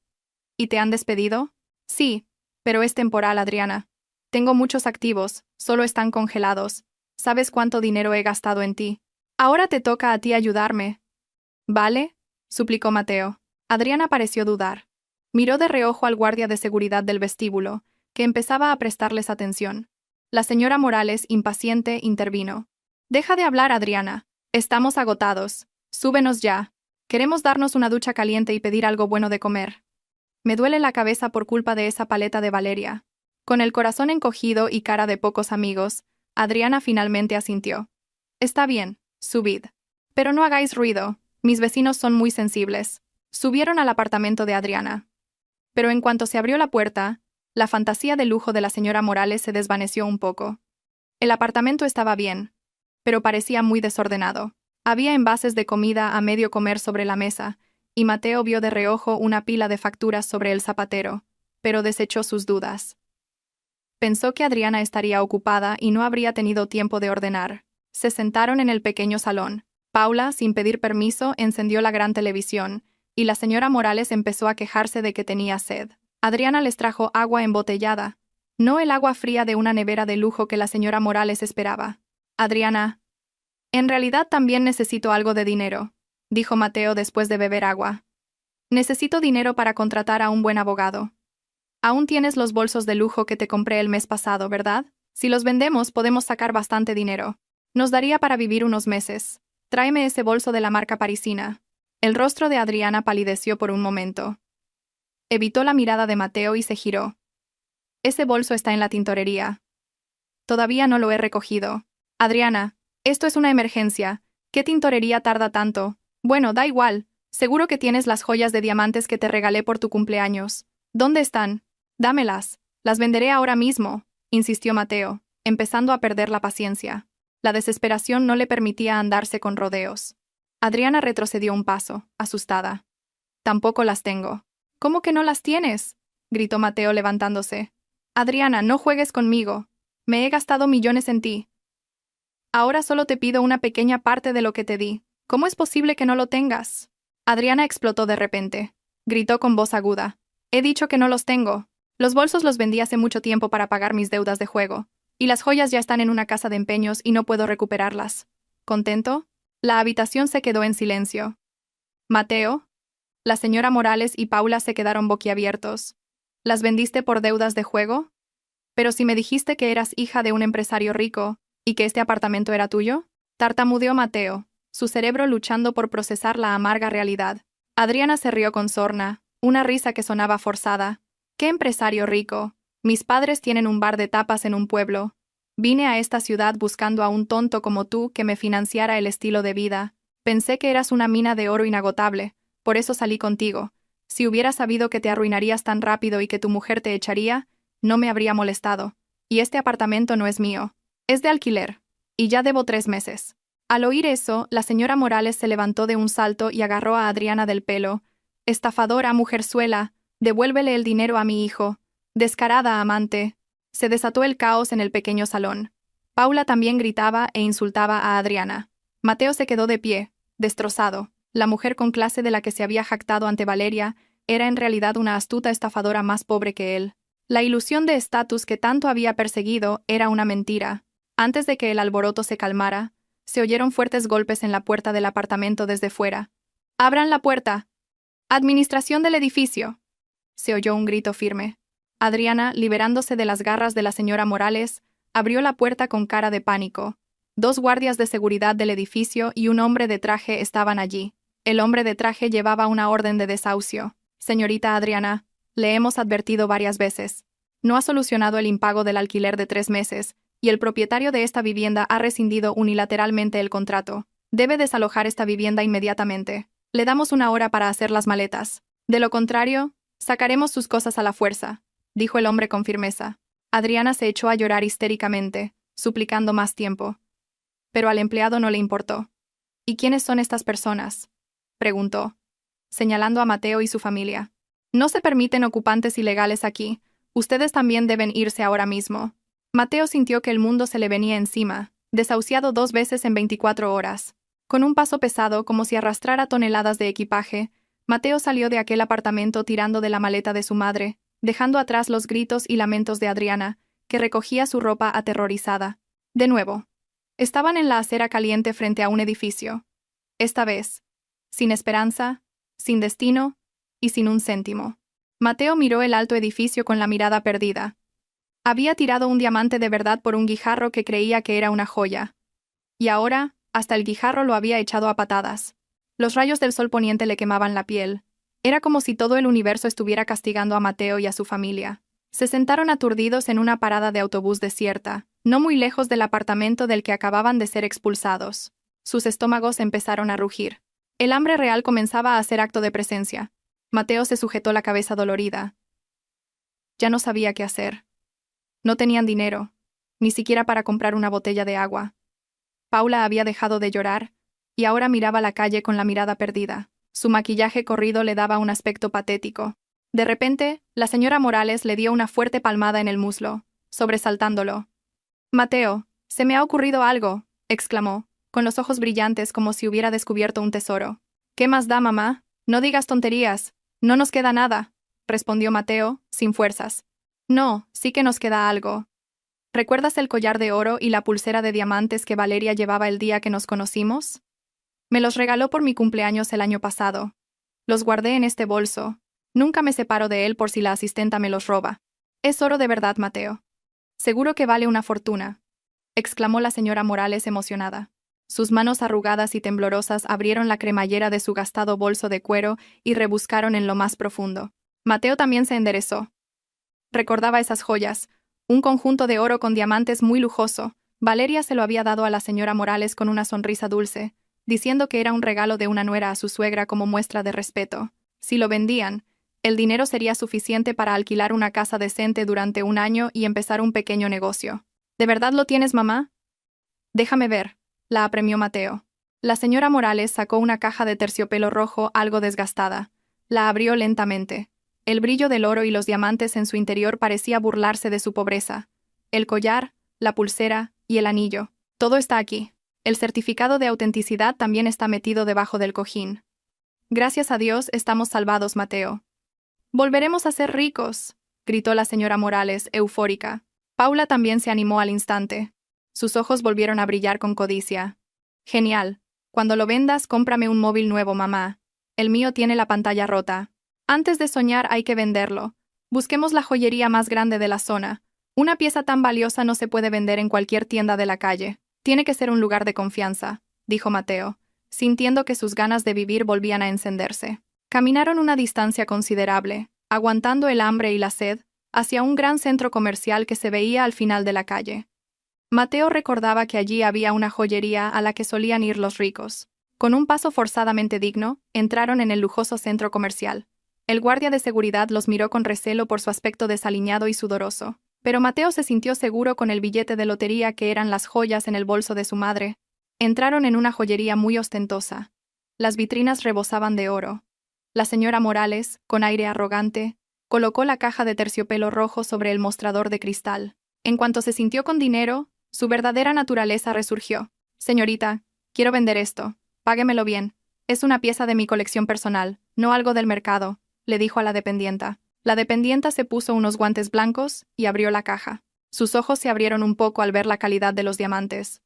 A: ¿Y te han despedido?» «Sí, pero es temporal, Adriana. Tengo muchos activos, solo están congelados. ¿Sabes cuánto dinero he gastado en ti? Ahora te toca a ti ayudarme». «¿Vale?», suplicó Mateo. Adriana pareció dudar. Miró de reojo al guardia de seguridad del vestíbulo, que empezaba a prestarles atención. La señora Morales, impaciente, intervino. «Deja de hablar, Adriana. Estamos agotados. Súbenos ya. Queremos darnos una ducha caliente y pedir algo bueno de comer. Me duele la cabeza por culpa de esa paleta de Valeria». Con el corazón encogido y cara de pocos amigos, Adriana finalmente asintió. «Está bien, subid. Pero no hagáis ruido, mis vecinos son muy sensibles». Subieron al apartamento de Adriana. Pero en cuanto se abrió la puerta, la fantasía de lujo de la señora Morales se desvaneció un poco. El apartamento estaba bien, pero parecía muy desordenado. Había envases de comida a medio comer sobre la mesa, y Mateo vio de reojo una pila de facturas sobre el zapatero, pero desechó sus dudas. Pensó que Adriana estaría ocupada y no habría tenido tiempo de ordenar. Se sentaron en el pequeño salón. Paula, sin pedir permiso, encendió la gran televisión, y la señora Morales empezó a quejarse de que tenía sed. Adriana les trajo agua embotellada, no el agua fría de una nevera de lujo que la señora Morales esperaba. «Adriana, en realidad también necesito algo de dinero», dijo Mateo después de beber agua. «Necesito dinero para contratar a un buen abogado. Aún tienes los bolsos de lujo que te compré el mes pasado, ¿verdad? Si los vendemos podemos sacar bastante dinero. Nos daría para vivir unos meses. Tráeme ese bolso de la marca parisina». El rostro de Adriana palideció por un momento. Evitó la mirada de Mateo y se giró. «Ese bolso está en la tintorería. Todavía no lo he recogido». «Adriana, esto es una emergencia. ¿Qué tintorería tarda tanto? Bueno, da igual. Seguro que tienes las joyas de diamantes que te regalé por tu cumpleaños. ¿Dónde están? Dámelas. Las venderé ahora mismo», insistió Mateo, empezando a perder la paciencia. La desesperación no le permitía andarse con rodeos. Adriana retrocedió un paso, asustada. «Tampoco las tengo». «¿Cómo que no las tienes?», gritó Mateo levantándose. «Adriana, no juegues conmigo. Me he gastado millones en ti. Ahora solo te pido una pequeña parte de lo que te di. ¿Cómo es posible que no lo tengas?». Adriana explotó de repente. Gritó con voz aguda. «He dicho que no los tengo. Los bolsos los vendí hace mucho tiempo para pagar mis deudas de juego. Y las joyas ya están en una casa de empeños y no puedo recuperarlas». ¿Contento? La habitación se quedó en silencio. «Mateo». La señora Morales y Paula se quedaron boquiabiertos. «¿Las vendiste por deudas de juego? Pero si me dijiste que eras hija de un empresario rico, ¿y que este apartamento era tuyo?», tartamudeó Mateo, su cerebro luchando por procesar la amarga realidad. Adriana se rió con sorna, una risa que sonaba forzada. «¿Qué empresario rico? Mis padres tienen un bar de tapas en un pueblo. Vine a esta ciudad buscando a un tonto como tú que me financiara el estilo de vida. Pensé que eras una mina de oro inagotable. Por eso salí contigo. Si hubiera sabido que te arruinarías tan rápido y que tu mujer te echaría, no me habría molestado. Y este apartamento no es mío. Es de alquiler. Y ya debo 3 meses». Al oír eso, la señora Morales se levantó de un salto y agarró a Adriana del pelo. «Estafadora, mujerzuela, devuélvele el dinero a mi hijo. Descarada amante». Se desató el caos en el pequeño salón. Paula también gritaba e insultaba a Adriana. Mateo se quedó de pie, destrozado. La mujer con clase de la que se había jactado ante Valeria era en realidad una astuta estafadora más pobre que él. La ilusión de estatus que tanto había perseguido era una mentira. Antes de que el alboroto se calmara, se oyeron fuertes golpes en la puerta del apartamento desde fuera. «¡Abran la puerta! ¡Administración del edificio!», se oyó un grito firme. Adriana, liberándose de las garras de la señora Morales, abrió la puerta con cara de pánico. 2 guardias de seguridad del edificio y un hombre de traje estaban allí. El hombre de traje llevaba una orden de desahucio. «Señorita Adriana, le hemos advertido varias veces. No ha solucionado el impago del alquiler de 3 meses, y el propietario de esta vivienda ha rescindido unilateralmente el contrato. Debe desalojar esta vivienda inmediatamente. Le damos 1 hora para hacer las maletas. De lo contrario, sacaremos sus cosas a la fuerza», dijo el hombre con firmeza. Adriana se echó a llorar histéricamente, suplicando más tiempo. Pero al empleado no le importó. «¿Y quiénes son estas personas?», preguntó, señalando a Mateo y su familia. «No se permiten ocupantes ilegales aquí. Ustedes también deben irse ahora mismo». Mateo sintió que el mundo se le venía encima, desahuciado 2 veces en 24 horas. Con un paso pesado como si arrastrara toneladas de equipaje, Mateo salió de aquel apartamento tirando de la maleta de su madre, dejando atrás los gritos y lamentos de Adriana, que recogía su ropa aterrorizada. De nuevo, estaban en la acera caliente frente a un edificio. Esta vez, sin esperanza, sin destino y sin un céntimo. Mateo miró el alto edificio con la mirada perdida. Había tirado un diamante de verdad por un guijarro que creía que era una joya. Y ahora, hasta el guijarro lo había echado a patadas. Los rayos del sol poniente le quemaban la piel. Era como si todo el universo estuviera castigando a Mateo y a su familia. Se sentaron aturdidos en una parada de autobús desierta, no muy lejos del apartamento del que acababan de ser expulsados. Sus estómagos empezaron a rugir. El hambre real comenzaba a hacer acto de presencia. Mateo se sujetó la cabeza dolorida. Ya no sabía qué hacer. No tenían dinero, ni siquiera para comprar una botella de agua. Paula había dejado de llorar, y ahora miraba la calle con la mirada perdida. Su maquillaje corrido le daba un aspecto patético. De repente, la señora Morales le dio una fuerte palmada en el muslo, sobresaltándolo. «Mateo, se me ha ocurrido algo», exclamó, con los ojos brillantes como si hubiera descubierto un tesoro. «¿Qué más da, mamá? No digas tonterías. No nos queda nada», respondió Mateo, sin fuerzas. «No, sí que nos queda algo. ¿Recuerdas el collar de oro y la pulsera de diamantes que Valeria llevaba el día que nos conocimos? Me los regaló por mi cumpleaños el año pasado. Los guardé en este bolso. Nunca me separo de él por si la asistenta me los roba. Es oro de verdad, Mateo. Seguro que vale una fortuna», exclamó la señora Morales emocionada. Sus manos arrugadas y temblorosas abrieron la cremallera de su gastado bolso de cuero y rebuscaron en lo más profundo. Mateo también se enderezó. Recordaba esas joyas, un conjunto de oro con diamantes muy lujoso. Valeria se lo había dado a la señora Morales con una sonrisa dulce, diciendo que era un regalo de una nuera a su suegra como muestra de respeto. Si lo vendían, el dinero sería suficiente para alquilar una casa decente durante 1 año y empezar un pequeño negocio. ¿De verdad lo tienes, mamá? Déjame ver, la apremió Mateo. La señora Morales sacó una caja de terciopelo rojo algo desgastada. La abrió lentamente. El brillo del oro y los diamantes en su interior parecía burlarse de su pobreza. El collar, la pulsera y el anillo. Todo está aquí. El certificado de autenticidad también está metido debajo del cojín. Gracias a Dios estamos salvados, Mateo. «Volveremos a ser ricos», gritó la señora Morales, eufórica. Paula también se animó al instante. Sus ojos volvieron a brillar con codicia. «Genial. Cuando lo vendas, cómprame un móvil nuevo, mamá. El mío tiene la pantalla rota. Antes de soñar hay que venderlo. Busquemos la joyería más grande de la zona. Una pieza tan valiosa no se puede vender en cualquier tienda de la calle. Tiene que ser un lugar de confianza», dijo Mateo, sintiendo que sus ganas de vivir volvían a encenderse. Caminaron una distancia considerable, aguantando el hambre y la sed, hacia un gran centro comercial que se veía al final de la calle. Mateo recordaba que allí había una joyería a la que solían ir los ricos. Con un paso forzadamente digno, entraron en el lujoso centro comercial. El guardia de seguridad los miró con recelo por su aspecto desaliñado y sudoroso, pero Mateo se sintió seguro con el billete de lotería que eran las joyas en el bolso de su madre. Entraron en una joyería muy ostentosa. Las vitrinas rebosaban de oro. La señora Morales, con aire arrogante, colocó la caja de terciopelo rojo sobre el mostrador de cristal. En cuanto se sintió con dinero, su verdadera naturaleza resurgió. Señorita, quiero vender esto. Páguemelo bien. Es una pieza de mi colección personal, no algo del mercado, le dijo a la dependienta. La dependienta se puso unos guantes blancos y abrió la caja. Sus ojos se abrieron un poco al ver la calidad de los diamantes.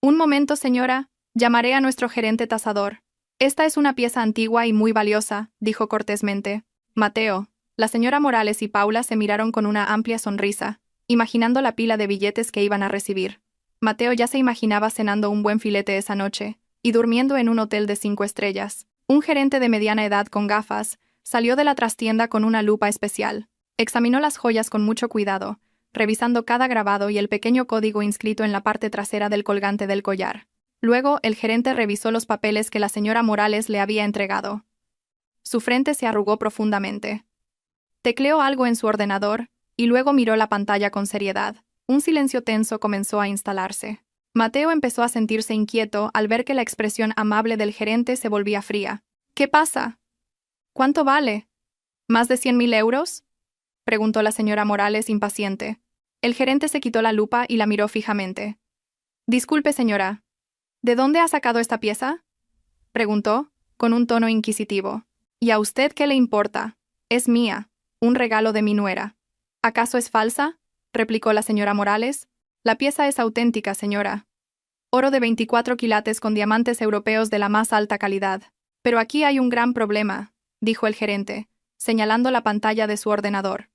A: Un momento, señora, llamaré a nuestro gerente tasador. Esta es una pieza antigua y muy valiosa, dijo cortésmente. Mateo. La señora Morales y Paula se miraron con una amplia sonrisa, imaginando la pila de billetes que iban a recibir. Mateo ya se imaginaba cenando un buen filete esa noche y durmiendo en un hotel de 5 estrellas. Un gerente de mediana edad con gafas salió de la trastienda con una lupa especial. Examinó las joyas con mucho cuidado, revisando cada grabado y el pequeño código inscrito en la parte trasera del colgante del collar. Luego, el gerente revisó los papeles que la señora Morales le había entregado. Su frente se arrugó profundamente. Tecleó algo en su ordenador y luego miró la pantalla con seriedad. Un silencio tenso comenzó a instalarse. Mateo empezó a sentirse inquieto al ver que la expresión amable del gerente se volvía fría. ¿Qué pasa? ¿Cuánto vale? ¿Más de 100.000 euros? Preguntó la señora Morales impaciente. El gerente se quitó la lupa y la miró fijamente. Disculpe, señora. ¿De dónde ha sacado esta pieza? Preguntó, con un tono inquisitivo. ¿Y a usted qué le importa? Es mía, un regalo de mi nuera. ¿Acaso es falsa? Replicó la señora Morales. La pieza es auténtica, señora. Oro de 24 quilates con diamantes europeos de la más alta calidad. Pero aquí hay un gran problema, dijo el gerente, señalando la pantalla de su ordenador.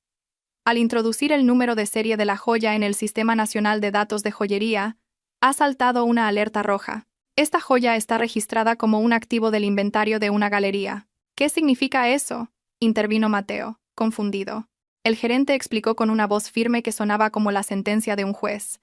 A: Al introducir el número de serie de la joya en el Sistema Nacional de Datos de Joyería, ha saltado una alerta roja. Esta joya está registrada como un activo del inventario de una galería. ¿Qué significa eso? Intervino Mateo, confundido. El gerente explicó con una voz firme que sonaba como la sentencia de un juez.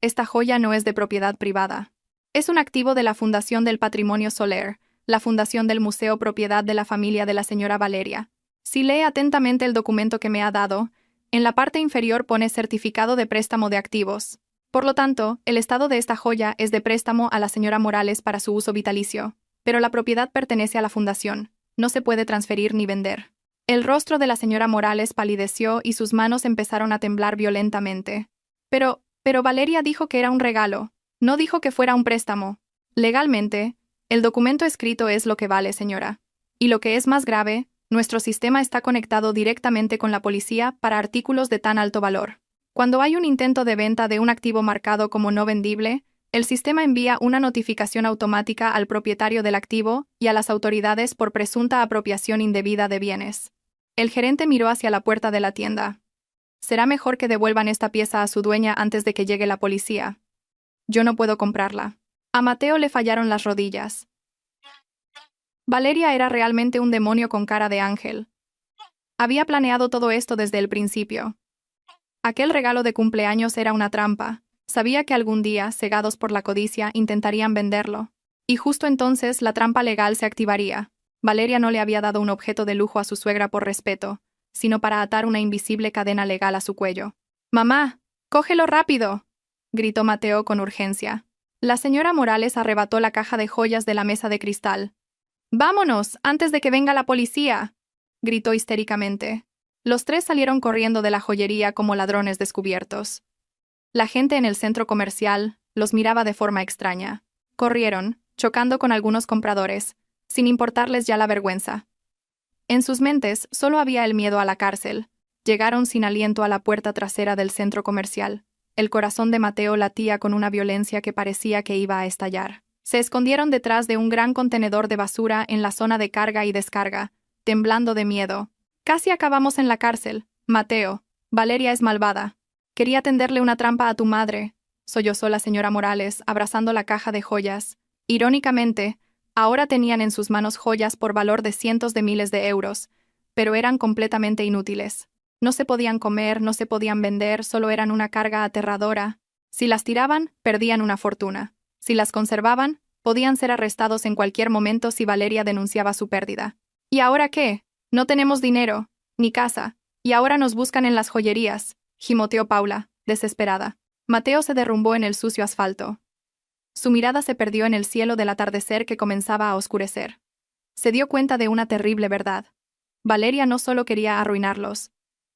A: Esta joya no es de propiedad privada. Es un activo de la Fundación del Patrimonio Soler, la fundación del museo propiedad de la familia de la señora Valeria. Si lee atentamente el documento que me ha dado, en la parte inferior pone certificado de préstamo de activos. Por lo tanto, el estado de esta joya es de préstamo a la señora Morales para su uso vitalicio, pero la propiedad pertenece a la fundación, no se puede transferir ni vender. El rostro de la señora Morales palideció y sus manos empezaron a temblar violentamente. Pero Valeria dijo que era un regalo, no dijo que fuera un préstamo. Legalmente, el documento escrito es lo que vale, señora. Y lo que es más grave, nuestro sistema está conectado directamente con la policía para artículos de tan alto valor. Cuando hay un intento de venta de un activo marcado como no vendible, el sistema envía una notificación automática al propietario del activo y a las autoridades por presunta apropiación indebida de bienes. El gerente miró hacia la puerta de la tienda. Será mejor que devuelvan esta pieza a su dueña antes de que llegue la policía. Yo no puedo comprarla. A Mateo le fallaron las rodillas. Valeria era realmente un demonio con cara de ángel. Había planeado todo esto desde el principio. Aquel regalo de cumpleaños era una trampa. Sabía que algún día, cegados por la codicia, intentarían venderlo. Y justo entonces la trampa legal se activaría. Valeria no le había dado un objeto de lujo a su suegra por respeto, sino para atar una invisible cadena legal a su cuello. «¡Mamá! ¡Cógelo rápido!», gritó Mateo con urgencia. La señora Morales arrebató la caja de joyas de la mesa de cristal. «¡Vámonos, antes de que venga la policía!», gritó histéricamente. Los tres salieron corriendo de la joyería como ladrones descubiertos. La gente en el centro comercial los miraba de forma extraña. Corrieron, chocando con algunos compradores, sin importarles ya la vergüenza. En sus mentes solo había el miedo a la cárcel. Llegaron sin aliento a la puerta trasera del centro comercial. El corazón de Mateo latía con una violencia que parecía que iba a estallar. Se escondieron detrás de un gran contenedor de basura en la zona de carga y descarga, temblando de miedo. «Casi acabamos en la cárcel, Mateo. Valeria es malvada. Quería tenderle una trampa a tu madre», sollozó la señora Morales, abrazando la caja de joyas. Irónicamente, ahora tenían en sus manos joyas por valor de cientos de miles de euros, pero eran completamente inútiles. No se podían comer, no se podían vender, solo eran una carga aterradora. Si las tiraban, perdían una fortuna. Si las conservaban, podían ser arrestados en cualquier momento si Valeria denunciaba su pérdida. ¿Y ahora qué? No tenemos dinero, ni casa, y ahora nos buscan en las joyerías, gimoteó Paula, desesperada. Mateo se derrumbó en el sucio asfalto. Su mirada se perdió en el cielo del atardecer que comenzaba a oscurecer. Se dio cuenta de una terrible verdad. Valeria no solo quería arruinarlos,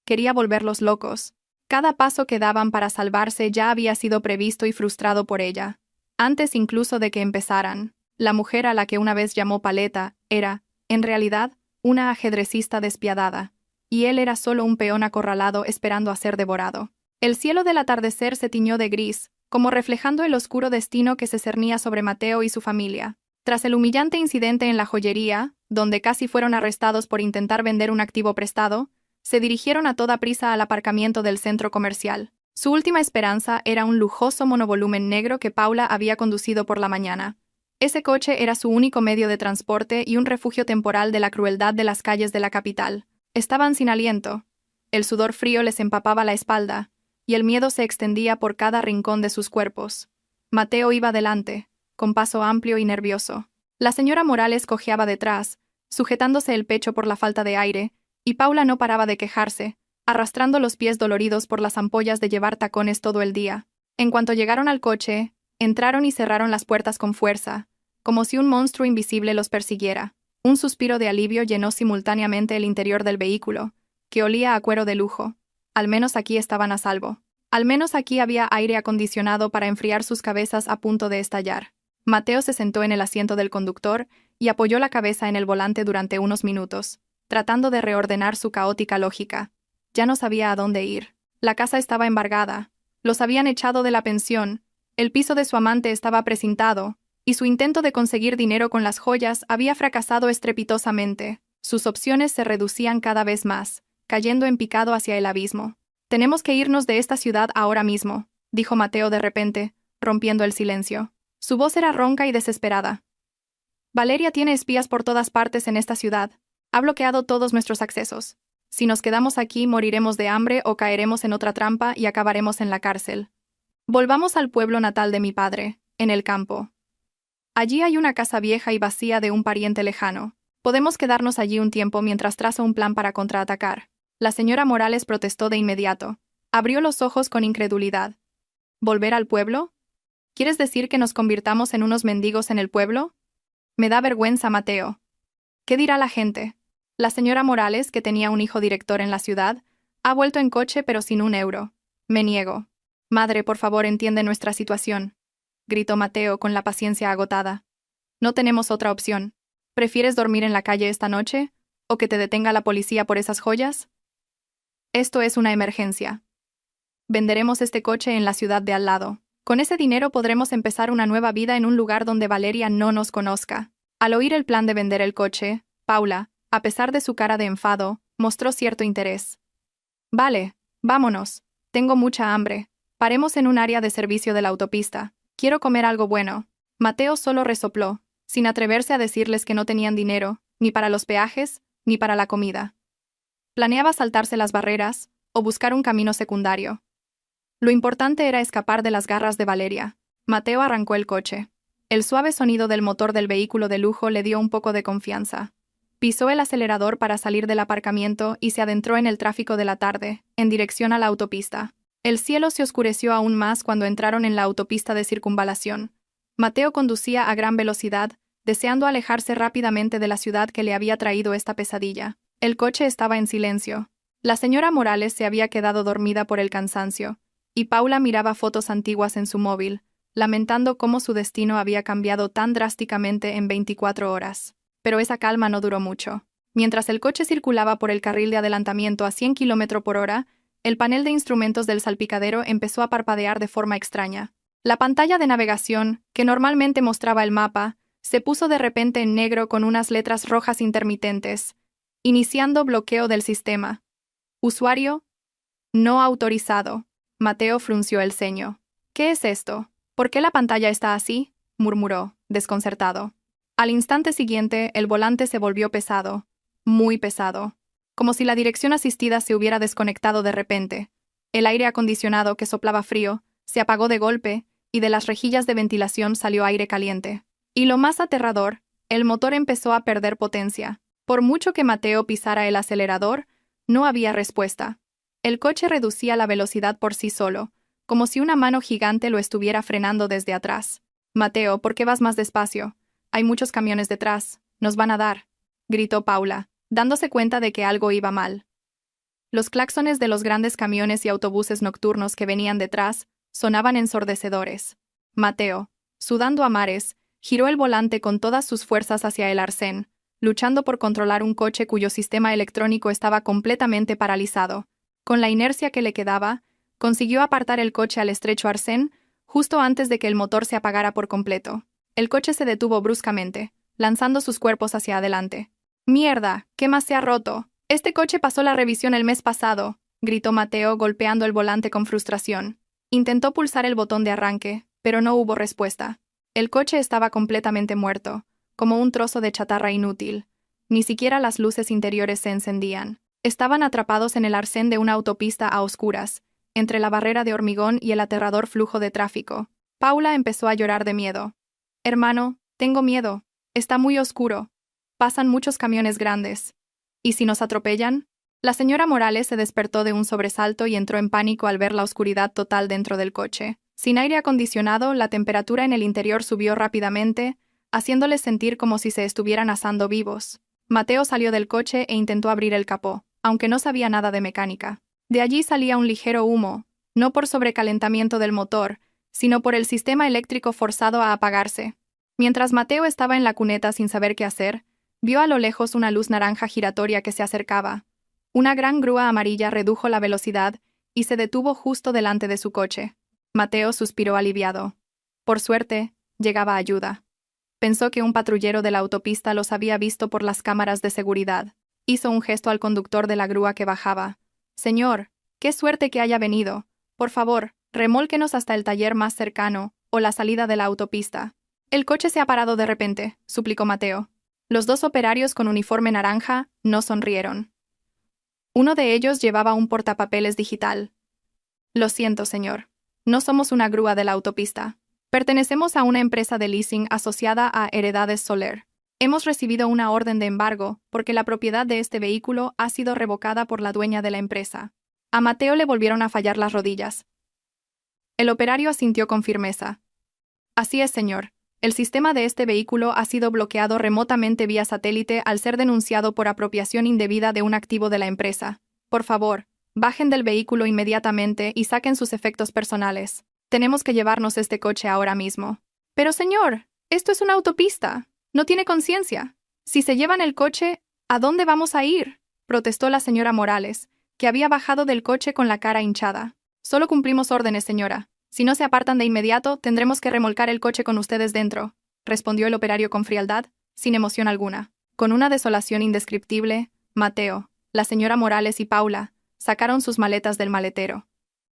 A: quería volverlos locos. Cada paso que daban para salvarse ya había sido previsto y frustrado por ella. Antes incluso de que empezaran, la mujer a la que una vez llamó Paleta era, en realidad, una ajedrecista despiadada, y él era solo un peón acorralado esperando a ser devorado. El cielo del atardecer se tiñó de gris, como reflejando el oscuro destino que se cernía sobre Mateo y su familia. Tras el humillante incidente en la joyería, donde casi fueron arrestados por intentar vender un activo prestado, se dirigieron a toda prisa al aparcamiento del centro comercial. Su última esperanza era un lujoso monovolumen negro que Paula había conducido por la mañana. Ese coche era su único medio de transporte y un refugio temporal de la crueldad de las calles de la capital. Estaban sin aliento. El sudor frío les empapaba la espalda, y el miedo se extendía por cada rincón de sus cuerpos. Mateo iba delante, con paso amplio y nervioso. La señora Morales cojeaba detrás, sujetándose el pecho por la falta de aire, y Paula no paraba de quejarse, arrastrando los pies doloridos por las ampollas de llevar tacones todo el día. En cuanto llegaron al coche, entraron y cerraron las puertas con fuerza, como si un monstruo invisible los persiguiera. Un suspiro de alivio llenó simultáneamente el interior del vehículo, que olía a cuero de lujo. Al menos aquí estaban a salvo. Al menos aquí había aire acondicionado para enfriar sus cabezas a punto de estallar. Mateo se sentó en el asiento del conductor y apoyó la cabeza en el volante durante unos minutos, tratando de reordenar su caótica lógica. Ya no sabía a dónde ir. La casa estaba embargada. Los habían echado de la pensión. El piso de su amante estaba precintado, y su intento de conseguir dinero con las joyas había fracasado estrepitosamente. Sus opciones se reducían cada vez más, cayendo en picado hacia el abismo. «Tenemos que irnos de esta ciudad ahora mismo», dijo Mateo de repente, rompiendo el silencio. Su voz era ronca y desesperada. «Valeria tiene espías por todas partes en esta ciudad. Ha bloqueado todos nuestros accesos. Si nos quedamos aquí, moriremos de hambre o caeremos en otra trampa y acabaremos en la cárcel. Volvamos al pueblo natal de mi padre, en el campo. Allí hay una casa vieja y vacía de un pariente lejano. Podemos quedarnos allí un tiempo mientras trazo un plan para contraatacar». La señora Morales protestó de inmediato. Abrió los ojos con incredulidad. ¿Volver al pueblo? ¿Quieres decir que nos convirtamos en unos mendigos en el pueblo? Me da vergüenza, Mateo. ¿Qué dirá la gente? La señora Morales, que tenía un hijo director en la ciudad, ha vuelto en coche pero sin un euro. Me niego. Madre, por favor, entiende nuestra situación, gritó Mateo con la paciencia agotada. No tenemos otra opción. ¿Prefieres dormir en la calle esta noche? ¿O que te detenga la policía por esas joyas? Esto es una emergencia. Venderemos este coche en la ciudad de al lado. Con ese dinero podremos empezar una nueva vida en un lugar donde Valeria no nos conozca. Al oír el plan de vender el coche, Paula, a pesar de su cara de enfado, mostró cierto interés. Vale, vámonos. Tengo mucha hambre. Paremos en un área de servicio de la autopista. Quiero comer algo bueno. Mateo solo resopló, sin atreverse a decirles que no tenían dinero, ni para los peajes, ni para la comida. Planeaba saltarse las barreras o buscar un camino secundario. Lo importante era escapar de las garras de Valeria. Mateo arrancó el coche. El suave sonido del motor del vehículo de lujo le dio un poco de confianza. Pisó el acelerador para salir del aparcamiento y se adentró en el tráfico de la tarde, en dirección a la autopista. El cielo se oscureció aún más cuando entraron en la autopista de circunvalación. Mateo conducía a gran velocidad, deseando alejarse rápidamente de la ciudad que le había traído esta pesadilla. El coche estaba en silencio. La señora Morales se había quedado dormida por el cansancio, y Paula miraba fotos antiguas en su móvil, lamentando cómo su destino había cambiado tan drásticamente en 24 horas. Pero esa calma no duró mucho. Mientras el coche circulaba por el carril de adelantamiento a 100 km por hora, el panel de instrumentos del salpicadero empezó a parpadear de forma extraña. La pantalla de navegación, que normalmente mostraba el mapa, se puso de repente en negro con unas letras rojas intermitentes, iniciando bloqueo del sistema. Usuario no autorizado. Mateo frunció el ceño. ¿Qué es esto? ¿Por qué la pantalla está así?, murmuró, desconcertado. Al instante siguiente, el volante se volvió pesado, muy pesado, como si la dirección asistida se hubiera desconectado de repente. El aire acondicionado, que soplaba frío, se apagó de golpe, y de las rejillas de ventilación salió aire caliente. Y lo más aterrador, el motor empezó a perder potencia. Por mucho que Mateo pisara el acelerador, no había respuesta. El coche reducía la velocidad por sí solo, como si una mano gigante lo estuviera frenando desde atrás. «Mateo, ¿por qué vas más despacio? Hay muchos camiones detrás. Nos van a dar», gritó Paula, dándose cuenta de que algo iba mal. Los claxones de los grandes camiones y autobuses nocturnos que venían detrás sonaban ensordecedores. Mateo, sudando a mares, giró el volante con todas sus fuerzas hacia el arcén, luchando por controlar un coche cuyo sistema electrónico estaba completamente paralizado. Con la inercia que le quedaba, consiguió apartar el coche al estrecho arcén justo antes de que el motor se apagara por completo. El coche se detuvo bruscamente, lanzando sus cuerpos hacia adelante. «¡Mierda! ¿Qué más se ha roto? Este coche pasó la revisión el mes pasado», gritó Mateo golpeando el volante con frustración. Intentó pulsar el botón de arranque, pero no hubo respuesta. El coche estaba completamente muerto, como un trozo de chatarra inútil. Ni siquiera las luces interiores se encendían. Estaban atrapados en el arcén de una autopista a oscuras, entre la barrera de hormigón y el aterrador flujo de tráfico. Paula empezó a llorar de miedo. «Hermano, tengo miedo. Está muy oscuro. Pasan muchos camiones grandes. ¿Y si nos atropellan?» La señora Morales se despertó de un sobresalto y entró en pánico al ver la oscuridad total dentro del coche. Sin aire acondicionado, la temperatura en el interior subió rápidamente, haciéndoles sentir como si se estuvieran asando vivos. Mateo salió del coche e intentó abrir el capó, aunque no sabía nada de mecánica. De allí salía un ligero humo, no por sobrecalentamiento del motor, sino por el sistema eléctrico forzado a apagarse. Mientras Mateo estaba en la cuneta sin saber qué hacer, vio a lo lejos una luz naranja giratoria que se acercaba. Una gran grúa amarilla redujo la velocidad y se detuvo justo delante de su coche. Mateo suspiró aliviado. Por suerte, llegaba ayuda. Pensó que un patrullero de la autopista los había visto por las cámaras de seguridad. Hizo un gesto al conductor de la grúa que bajaba. «Señor, qué suerte que haya venido. Por favor, remólquenos hasta el taller más cercano, o la salida de la autopista». «El coche se ha parado de repente», suplicó Mateo. Los dos operarios con uniforme naranja no sonrieron. Uno de ellos llevaba un portapapeles digital. «Lo siento, señor. No somos una grúa de la autopista. Pertenecemos a una empresa de leasing asociada a Heredades Soler. Hemos recibido una orden de embargo porque la propiedad de este vehículo ha sido revocada por la dueña de la empresa». A Mateo le volvieron a fallar las rodillas. El operario asintió con firmeza. «Así es, señor. El sistema de este vehículo ha sido bloqueado remotamente vía satélite al ser denunciado por apropiación indebida de un activo de la empresa. Por favor, bajen del vehículo inmediatamente y saquen sus efectos personales. Tenemos que llevarnos este coche ahora mismo». «Pero señor, esto es una autopista. No tiene conciencia. Si se llevan el coche, ¿a dónde vamos a ir?», protestó la señora Morales, que había bajado del coche con la cara hinchada. «Solo cumplimos órdenes, señora. Si no se apartan de inmediato, tendremos que remolcar el coche con ustedes dentro», respondió el operario con frialdad, sin emoción alguna. Con una desolación indescriptible, Mateo, la señora Morales y Paula sacaron sus maletas del maletero.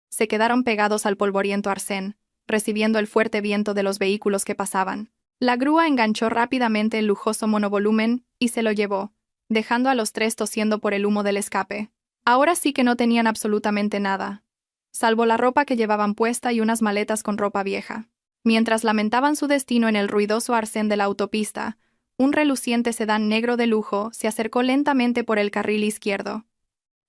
A: Se quedaron pegados al polvoriento arcén, recibiendo el fuerte viento de los vehículos que pasaban. La grúa enganchó rápidamente el lujoso monovolumen y se lo llevó, dejando a los tres tosiendo por el humo del escape. Ahora sí que no tenían absolutamente nada, salvo la ropa que llevaban puesta y unas maletas con ropa vieja. Mientras lamentaban su destino en el ruidoso arcén de la autopista, un reluciente sedán negro de lujo se acercó lentamente por el carril izquierdo.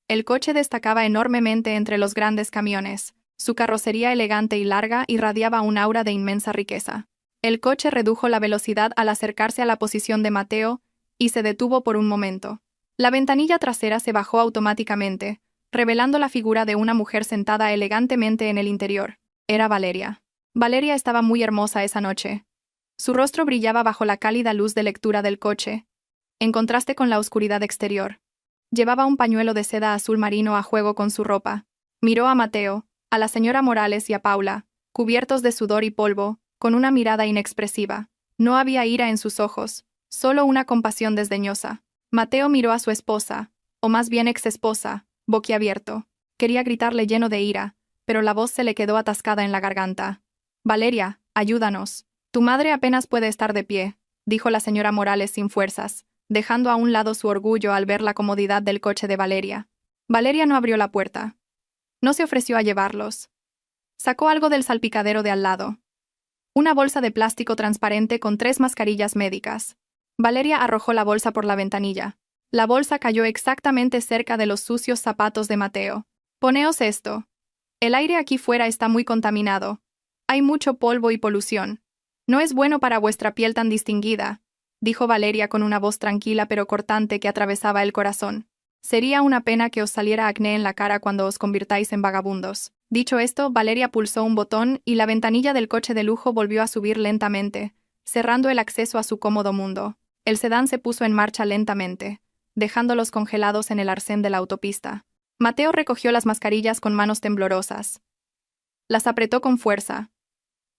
A: El coche destacaba enormemente entre los grandes camiones. Su carrocería elegante y larga irradiaba un aura de inmensa riqueza. El coche redujo la velocidad al acercarse a la posición de Mateo y se detuvo por un momento. La ventanilla trasera se bajó automáticamente, revelando la figura de una mujer sentada elegantemente en el interior. Era Valeria. Valeria estaba muy hermosa esa noche. Su rostro brillaba bajo la cálida luz de lectura del coche, en contraste con la oscuridad exterior. Llevaba un pañuelo de seda azul marino a juego con su ropa. Miró a Mateo, a la señora Morales y a Paula, cubiertos de sudor y polvo, con una mirada inexpresiva. No había ira en sus ojos, solo una compasión desdeñosa. Mateo miró a su esposa, o más bien exesposa, boquiabierto. Quería gritarle lleno de ira, pero la voz se le quedó atascada en la garganta. «Valeria, ayúdanos. Tu madre apenas puede estar de pie», dijo la señora Morales sin fuerzas, dejando a un lado su orgullo al ver la comodidad del coche de Valeria. Valeria no abrió la puerta. No se ofreció a llevarlos. Sacó algo del salpicadero de al lado. Una bolsa de plástico transparente con 3 mascarillas médicas. Valeria arrojó la bolsa por la ventanilla. La bolsa cayó exactamente cerca de los sucios zapatos de Mateo. «Poneos esto. El aire aquí fuera está muy contaminado. Hay mucho polvo y polución. No es bueno para vuestra piel tan distinguida», dijo Valeria con una voz tranquila pero cortante que atravesaba el corazón. Sería una pena que os saliera acné en la cara cuando os convirtáis en vagabundos. Dicho esto, Valeria pulsó un botón y la ventanilla del coche de lujo volvió a subir lentamente, cerrando el acceso a su cómodo mundo. El sedán se puso en marcha lentamente, dejándolos congelados en el arcén de la autopista. Mateo recogió las mascarillas con manos temblorosas. Las apretó con fuerza.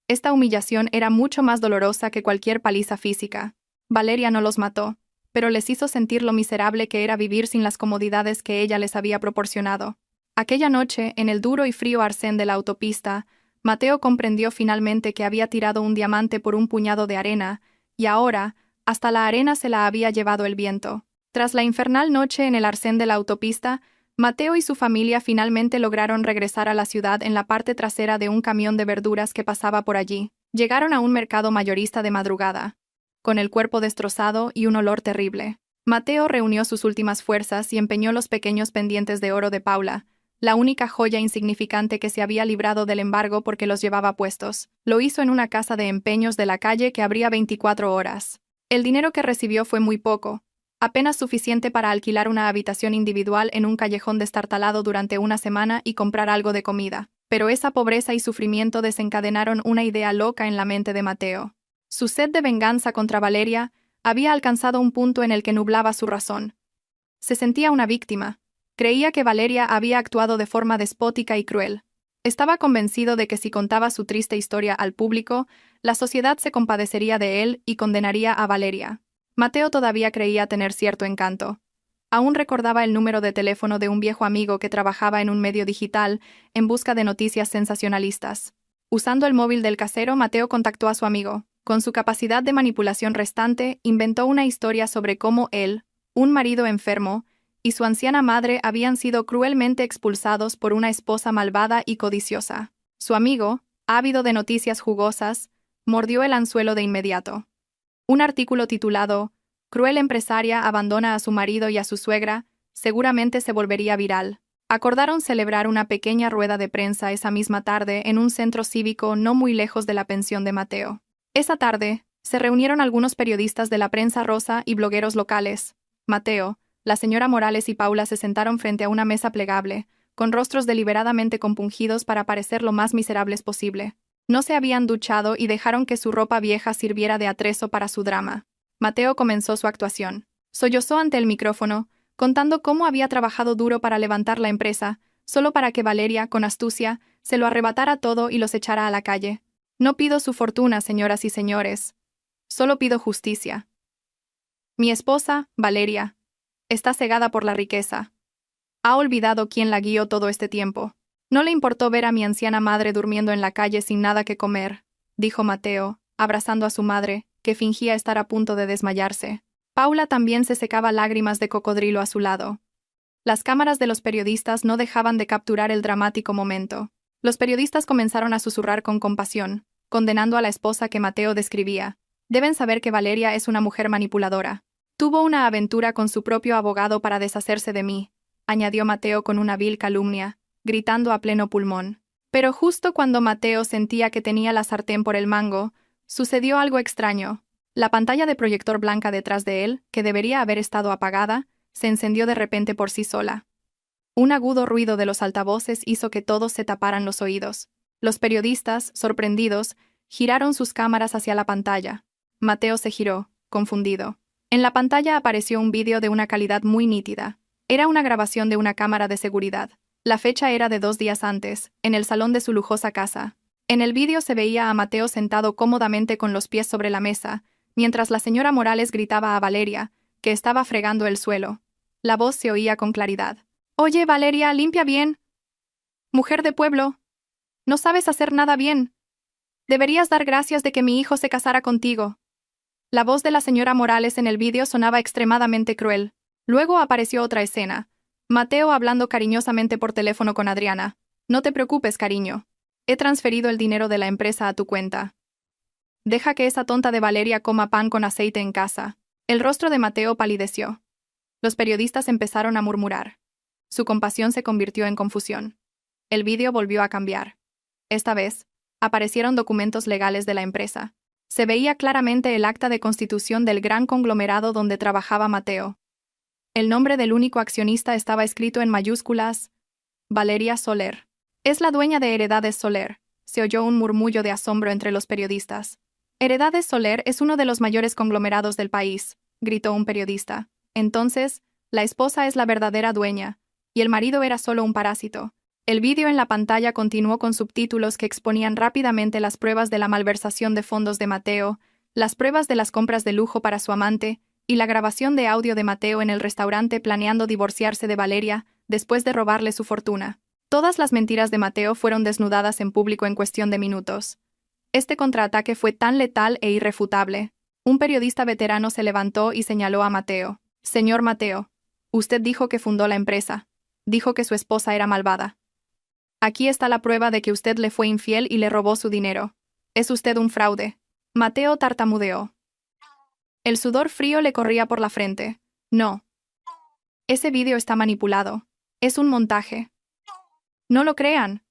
A: Esta humillación era mucho más dolorosa que cualquier paliza física. Valeria no los mató, pero les hizo sentir lo miserable que era vivir sin las comodidades que ella les había proporcionado. Aquella noche, en el duro y frío arcén de la autopista, Mateo comprendió finalmente que había tirado un diamante por un puñado de arena, y ahora, hasta la arena se la había llevado el viento. Tras la infernal noche en el arcén de la autopista, Mateo y su familia finalmente lograron regresar a la ciudad en la parte trasera de un camión de verduras que pasaba por allí. Llegaron a un mercado mayorista de madrugada, con el cuerpo destrozado y un olor terrible. Mateo reunió sus últimas fuerzas y empeñó los pequeños pendientes de oro de Paula, la única joya insignificante que se había librado del embargo porque los llevaba puestos. Lo hizo en una casa de empeños de la calle que abría 24 horas. El dinero que recibió fue muy poco, apenas suficiente para alquilar una habitación individual en un callejón destartalado durante una semana y comprar algo de comida. Pero esa pobreza y sufrimiento desencadenaron una idea loca en la mente de Mateo. Su sed de venganza contra Valeria había alcanzado un punto en el que nublaba su razón. Se sentía una víctima. Creía que Valeria había actuado de forma despótica y cruel. Estaba convencido de que si contaba su triste historia al público, la sociedad se compadecería de él y condenaría a Valeria. Mateo todavía creía tener cierto encanto. Aún recordaba el número de teléfono de un viejo amigo que trabajaba en un medio digital en busca de noticias sensacionalistas. Usando el móvil del casero, Mateo contactó a su amigo. Con su capacidad de manipulación restante, inventó una historia sobre cómo él, un marido enfermo, y su anciana madre habían sido cruelmente expulsados por una esposa malvada y codiciosa. Su amigo, ávido de noticias jugosas, mordió el anzuelo de inmediato. Un artículo titulado «Cruel empresaria abandona a su marido y a su suegra» seguramente se volvería viral. Acordaron celebrar una pequeña rueda de prensa esa misma tarde en un centro cívico no muy lejos de la pensión de Mateo. Esa tarde, se reunieron algunos periodistas de la prensa rosa y blogueros locales. Mateo, la señora Morales y Paula se sentaron frente a una mesa plegable, con rostros deliberadamente compungidos para parecer lo más miserables posible. No se habían duchado y dejaron que su ropa vieja sirviera de atrezo para su drama. Mateo comenzó su actuación. Sollozó ante el micrófono, contando cómo había trabajado duro para levantar la empresa, solo para que Valeria, con astucia, se lo arrebatara todo y los echara a la calle. No pido su fortuna, señoras y señores. Solo pido justicia. Mi esposa, Valeria, está cegada por la riqueza. Ha olvidado quién la guió todo este tiempo. No le importó ver a mi anciana madre durmiendo en la calle sin nada que comer, dijo Mateo, abrazando a su madre, que fingía estar a punto de desmayarse. Paula también se secaba lágrimas de cocodrilo a su lado. Las cámaras de los periodistas no dejaban de capturar el dramático momento. Los periodistas comenzaron a susurrar con compasión, condenando a la esposa que Mateo describía. Deben saber que Valeria es una mujer manipuladora. Tuvo una aventura con su propio abogado para deshacerse de mí, añadió Mateo con una vil calumnia, gritando a pleno pulmón. Pero justo cuando Mateo sentía que tenía la sartén por el mango, sucedió algo extraño. La pantalla de proyector blanca detrás de él, que debería haber estado apagada, se encendió de repente por sí sola. Un agudo ruido de los altavoces hizo que todos se taparan los oídos. Los periodistas, sorprendidos, giraron sus cámaras hacia la pantalla. Mateo se giró, confundido. En la pantalla apareció un vídeo de una calidad muy nítida. Era una grabación de una cámara de seguridad. La fecha era de 2 días antes, en el salón de su lujosa casa. En el vídeo se veía a Mateo sentado cómodamente con los pies sobre la mesa, mientras la señora Morales gritaba a Valeria, que estaba fregando el suelo. La voz se oía con claridad. «Oye, Valeria, limpia bien. Mujer de pueblo. No sabes hacer nada bien. Deberías dar gracias de que mi hijo se casara contigo». La voz de la señora Morales en el vídeo sonaba extremadamente cruel. Luego apareció otra escena. Mateo hablando cariñosamente por teléfono con Adriana. «No te preocupes, cariño. He transferido el dinero de la empresa a tu cuenta. Deja que esa tonta de Valeria coma pan con aceite en casa». El rostro de Mateo palideció. Los periodistas empezaron a murmurar. Su compasión se convirtió en confusión. El vídeo volvió a cambiar. Esta vez, aparecieron documentos legales de la empresa. Se veía claramente el acta de constitución del gran conglomerado donde trabajaba Mateo. El nombre del único accionista estaba escrito en mayúsculas: Valeria Soler. Es la dueña de Heredades Soler. Se oyó un murmullo de asombro entre los periodistas. Heredades Soler es uno de los mayores conglomerados del país, gritó un periodista. Entonces, la esposa es la verdadera dueña, y el marido era solo un parásito. El vídeo en la pantalla continuó con subtítulos que exponían rápidamente las pruebas de la malversación de fondos de Mateo, las pruebas de las compras de lujo para su amante, y la grabación de audio de Mateo en el restaurante planeando divorciarse de Valeria después de robarle su fortuna. Todas las mentiras de Mateo fueron desnudadas en público en cuestión de minutos. Este contraataque fue tan letal e irrefutable. Un periodista veterano se levantó y señaló a Mateo. Señor Mateo, usted dijo que fundó la empresa. Dijo que su esposa era malvada. Aquí está la prueba de que usted le fue infiel y le robó su dinero. Es usted un fraude. Mateo tartamudeó. El sudor frío le corría por la frente. No. Ese vídeo está manipulado. Es un montaje. No lo crean,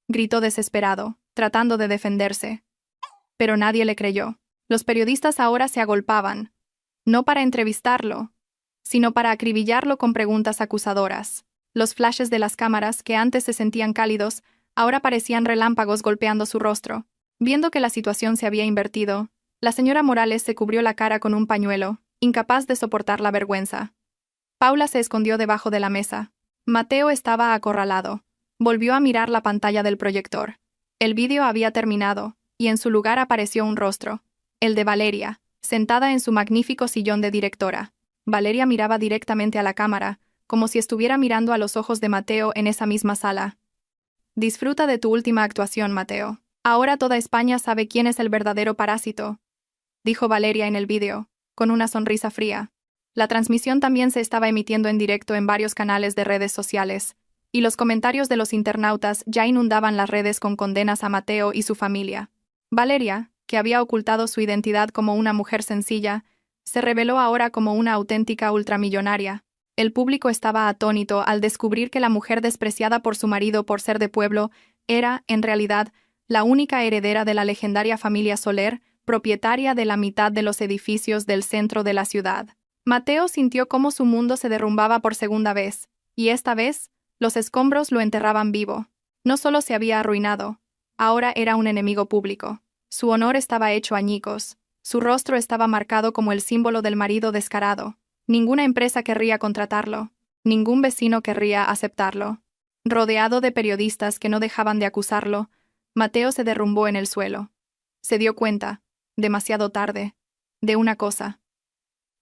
A: gritó desesperado, tratando de defenderse. Pero nadie le creyó. Los periodistas ahora se agolpaban, no para entrevistarlo, sino para acribillarlo con preguntas acusadoras. Los flashes de las cámaras, que antes se sentían cálidos, ahora parecían relámpagos golpeando su rostro. Viendo que la situación se había invertido, la señora Morales se cubrió la cara con un pañuelo, incapaz de soportar la vergüenza. Paula se escondió debajo de la mesa. Mateo estaba acorralado. Volvió a mirar la pantalla del proyector. El vídeo había terminado, y en su lugar apareció un rostro, el de Valeria, sentada en su magnífico sillón de directora. Valeria miraba directamente a la cámara, como si estuviera mirando a los ojos de Mateo en esa misma sala. Disfruta de tu última actuación, Mateo. Ahora toda España sabe quién es el verdadero parásito, dijo Valeria en el vídeo, con una sonrisa fría. La transmisión también se estaba emitiendo en directo en varios canales de redes sociales, y los comentarios de los internautas ya inundaban las redes con condenas a Mateo y su familia. Valeria, que había ocultado su identidad como una mujer sencilla, se reveló ahora como una auténtica ultramillonaria. El público estaba atónito al descubrir que la mujer despreciada por su marido por ser de pueblo era, en realidad, la única heredera de la legendaria familia Soler, propietaria de la mitad de los edificios del centro de la ciudad. Mateo sintió cómo su mundo se derrumbaba por segunda vez, y esta vez, los escombros lo enterraban vivo. No solo se había arruinado, ahora era un enemigo público. Su honor estaba hecho añicos. Su rostro estaba marcado como el símbolo del marido descarado. Ninguna empresa querría contratarlo. Ningún vecino querría aceptarlo. Rodeado de periodistas que no dejaban de acusarlo, Mateo se derrumbó en el suelo. Se dio cuenta, demasiado tarde, de una cosa.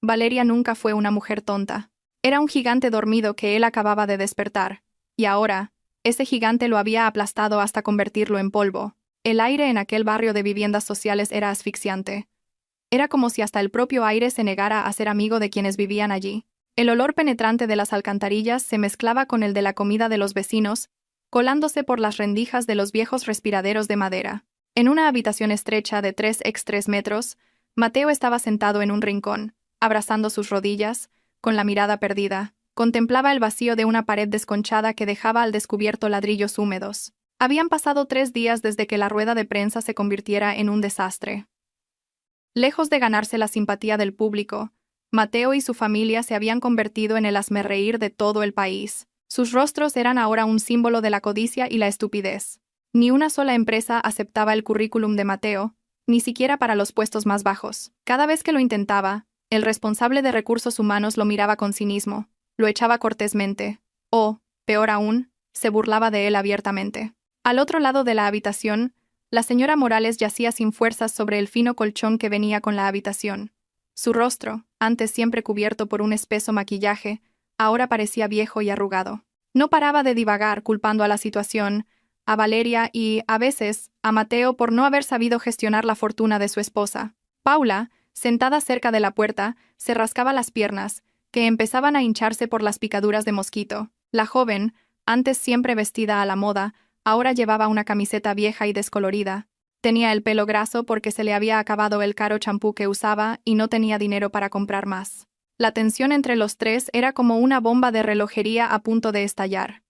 A: Valeria nunca fue una mujer tonta. Era un gigante dormido que él acababa de despertar. Y ahora, ese gigante lo había aplastado hasta convertirlo en polvo. El aire en aquel barrio de viviendas sociales era asfixiante. Era como si hasta el propio aire se negara a ser amigo de quienes vivían allí. El olor penetrante de las alcantarillas se mezclaba con el de la comida de los vecinos, colándose por las rendijas de los viejos respiraderos de madera. En una habitación estrecha de 3 x 3 metros, Mateo estaba sentado en un rincón, abrazando sus rodillas, con la mirada perdida. Contemplaba el vacío de una pared desconchada que dejaba al descubierto ladrillos húmedos. Habían pasado 3 días desde que la rueda de prensa se convirtiera en un desastre. Lejos de ganarse la simpatía del público, Mateo y su familia se habían convertido en el hazmerreír de todo el país. Sus rostros eran ahora un símbolo de la codicia y la estupidez. Ni una sola empresa aceptaba el currículum de Mateo, ni siquiera para los puestos más bajos. Cada vez que lo intentaba, el responsable de recursos humanos lo miraba con cinismo, lo echaba cortésmente, o, peor aún, se burlaba de él abiertamente. Al otro lado de la habitación, la señora Morales yacía sin fuerzas sobre el fino colchón que venía con la habitación. Su rostro, antes siempre cubierto por un espeso maquillaje, ahora parecía viejo y arrugado. No paraba de divagar culpando a la situación, a Valeria y, a veces, a Mateo por no haber sabido gestionar la fortuna de su esposa. Paula, sentada cerca de la puerta, se rascaba las piernas, que empezaban a hincharse por las picaduras de mosquito. La joven, antes siempre vestida a la moda, ahora llevaba una camiseta vieja y descolorida. Tenía el pelo graso porque se le había acabado el caro champú que usaba y no tenía dinero para comprar más. La tensión entre los tres era como una bomba de relojería a punto de estallar.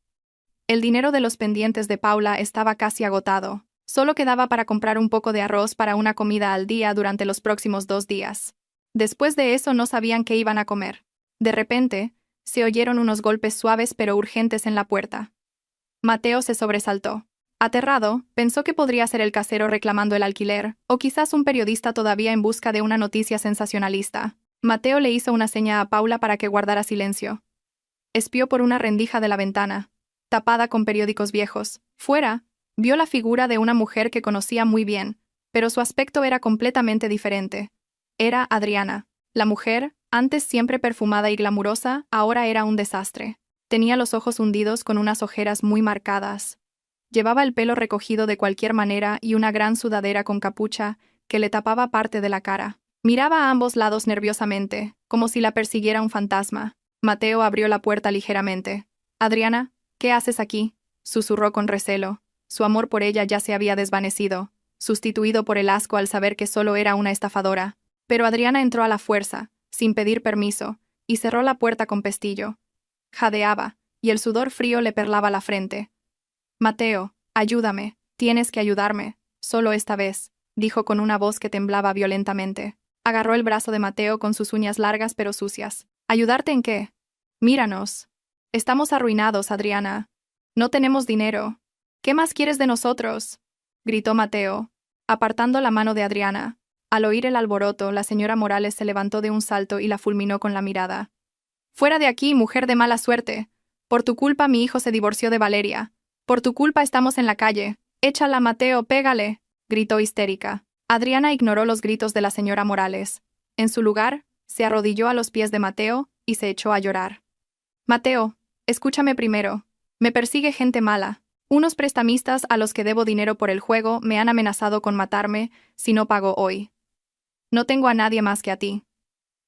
A: El dinero de los pendientes de Paula estaba casi agotado. Solo quedaba para comprar un poco de arroz para una comida al día durante los próximos 2 días. Después de eso no sabían qué iban a comer. De repente, se oyeron unos golpes suaves pero urgentes en la puerta. Mateo se sobresaltó. Aterrado, pensó que podría ser el casero reclamando el alquiler, o quizás un periodista todavía en busca de una noticia sensacionalista. Mateo le hizo una seña a Paula para que guardara silencio. Espió por una rendija de la ventana, tapada con periódicos viejos. Fuera, vio la figura de una mujer que conocía muy bien, pero su aspecto era completamente diferente. Era Adriana. La mujer, antes siempre perfumada y glamurosa, ahora era un desastre. Tenía los ojos hundidos con unas ojeras muy marcadas. Llevaba el pelo recogido de cualquier manera y una gran sudadera con capucha que le tapaba parte de la cara. Miraba a ambos lados nerviosamente, como si la persiguiera un fantasma. Mateo abrió la puerta ligeramente. «Adriana, ¿qué haces aquí?», susurró con recelo. Su amor por ella ya se había desvanecido, sustituido por el asco al saber que solo era una estafadora. Pero Adriana entró a la fuerza, sin pedir permiso, y cerró la puerta con pestillo. Jadeaba, y el sudor frío le perlaba la frente. «Mateo, ayúdame, tienes que ayudarme, solo esta vez», dijo con una voz que temblaba violentamente. Agarró el brazo de Mateo con sus uñas largas pero sucias. «¿Ayudarte en qué? Míranos. Estamos arruinados, Adriana. No tenemos dinero. ¿Qué más quieres de nosotros?», gritó Mateo, apartando la mano de Adriana. Al oír el alboroto, la señora Morales se levantó de un salto y la fulminó con la mirada. «Fuera de aquí, mujer de mala suerte. Por tu culpa mi hijo se divorció de Valeria. Por tu culpa estamos en la calle. Échala, Mateo, pégale», gritó histérica. Adriana ignoró los gritos de la señora Morales. En su lugar, se arrodilló a los pies de Mateo y se echó a llorar. «Mateo, escúchame primero. Me persigue gente mala. Unos prestamistas a los que debo dinero por el juego me han amenazado con matarme si no pago hoy. No tengo a nadie más que a ti.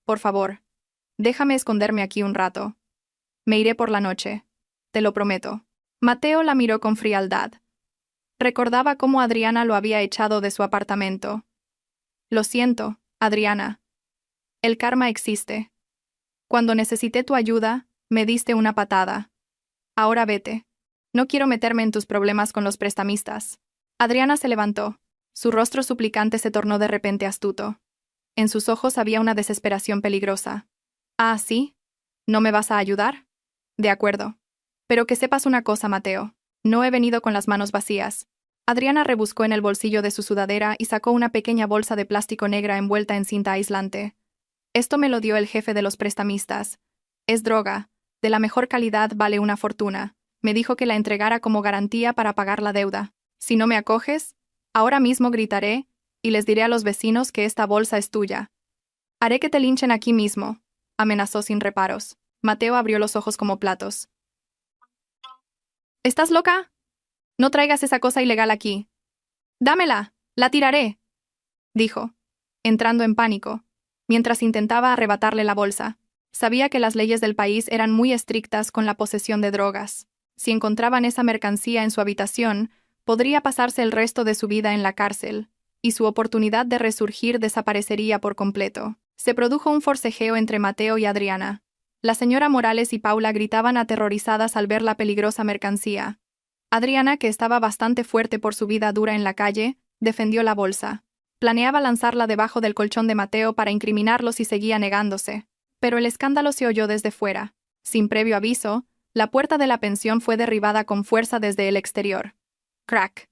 A: Por favor, déjame esconderme aquí un rato. Me iré por la noche. Te lo prometo». Mateo la miró con frialdad. Recordaba cómo Adriana lo había echado de su apartamento. «Lo siento, Adriana. El karma existe. Cuando necesité tu ayuda, me diste una patada. Ahora vete. No quiero meterme en tus problemas con los prestamistas». Adriana se levantó. Su rostro suplicante se tornó de repente astuto. En sus ojos había una desesperación peligrosa. «Ah, ¿sí? ¿No me vas a ayudar? De acuerdo. Pero que sepas una cosa, Mateo. No he venido con las manos vacías». Adriana rebuscó en el bolsillo de su sudadera y sacó una pequeña bolsa de plástico negra envuelta en cinta aislante. «Esto me lo dio el jefe de los prestamistas. Es droga. De la mejor calidad, vale una fortuna. Me dijo que la entregara como garantía para pagar la deuda. Si no me acoges, ahora mismo gritaré y les diré a los vecinos que esta bolsa es tuya. Haré que te linchen aquí mismo», amenazó sin reparos. Mateo abrió los ojos como platos. «¿Estás loca? No traigas esa cosa ilegal aquí. Dámela, la tiraré», dijo, entrando en pánico, mientras intentaba arrebatarle la bolsa. Sabía que las leyes del país eran muy estrictas con la posesión de drogas. Si encontraban esa mercancía en su habitación, podría pasarse el resto de su vida en la cárcel, y su oportunidad de resurgir desaparecería por completo. Se produjo un forcejeo entre Mateo y Adriana. La señora Morales y Paula gritaban aterrorizadas al ver la peligrosa mercancía. Adriana, que estaba bastante fuerte por su vida dura en la calle, defendió la bolsa. Planeaba lanzarla debajo del colchón de Mateo para incriminarlo si seguía negándose. Pero el escándalo se oyó desde fuera. Sin previo aviso, la puerta de la pensión fue derribada con fuerza desde el exterior. Crack.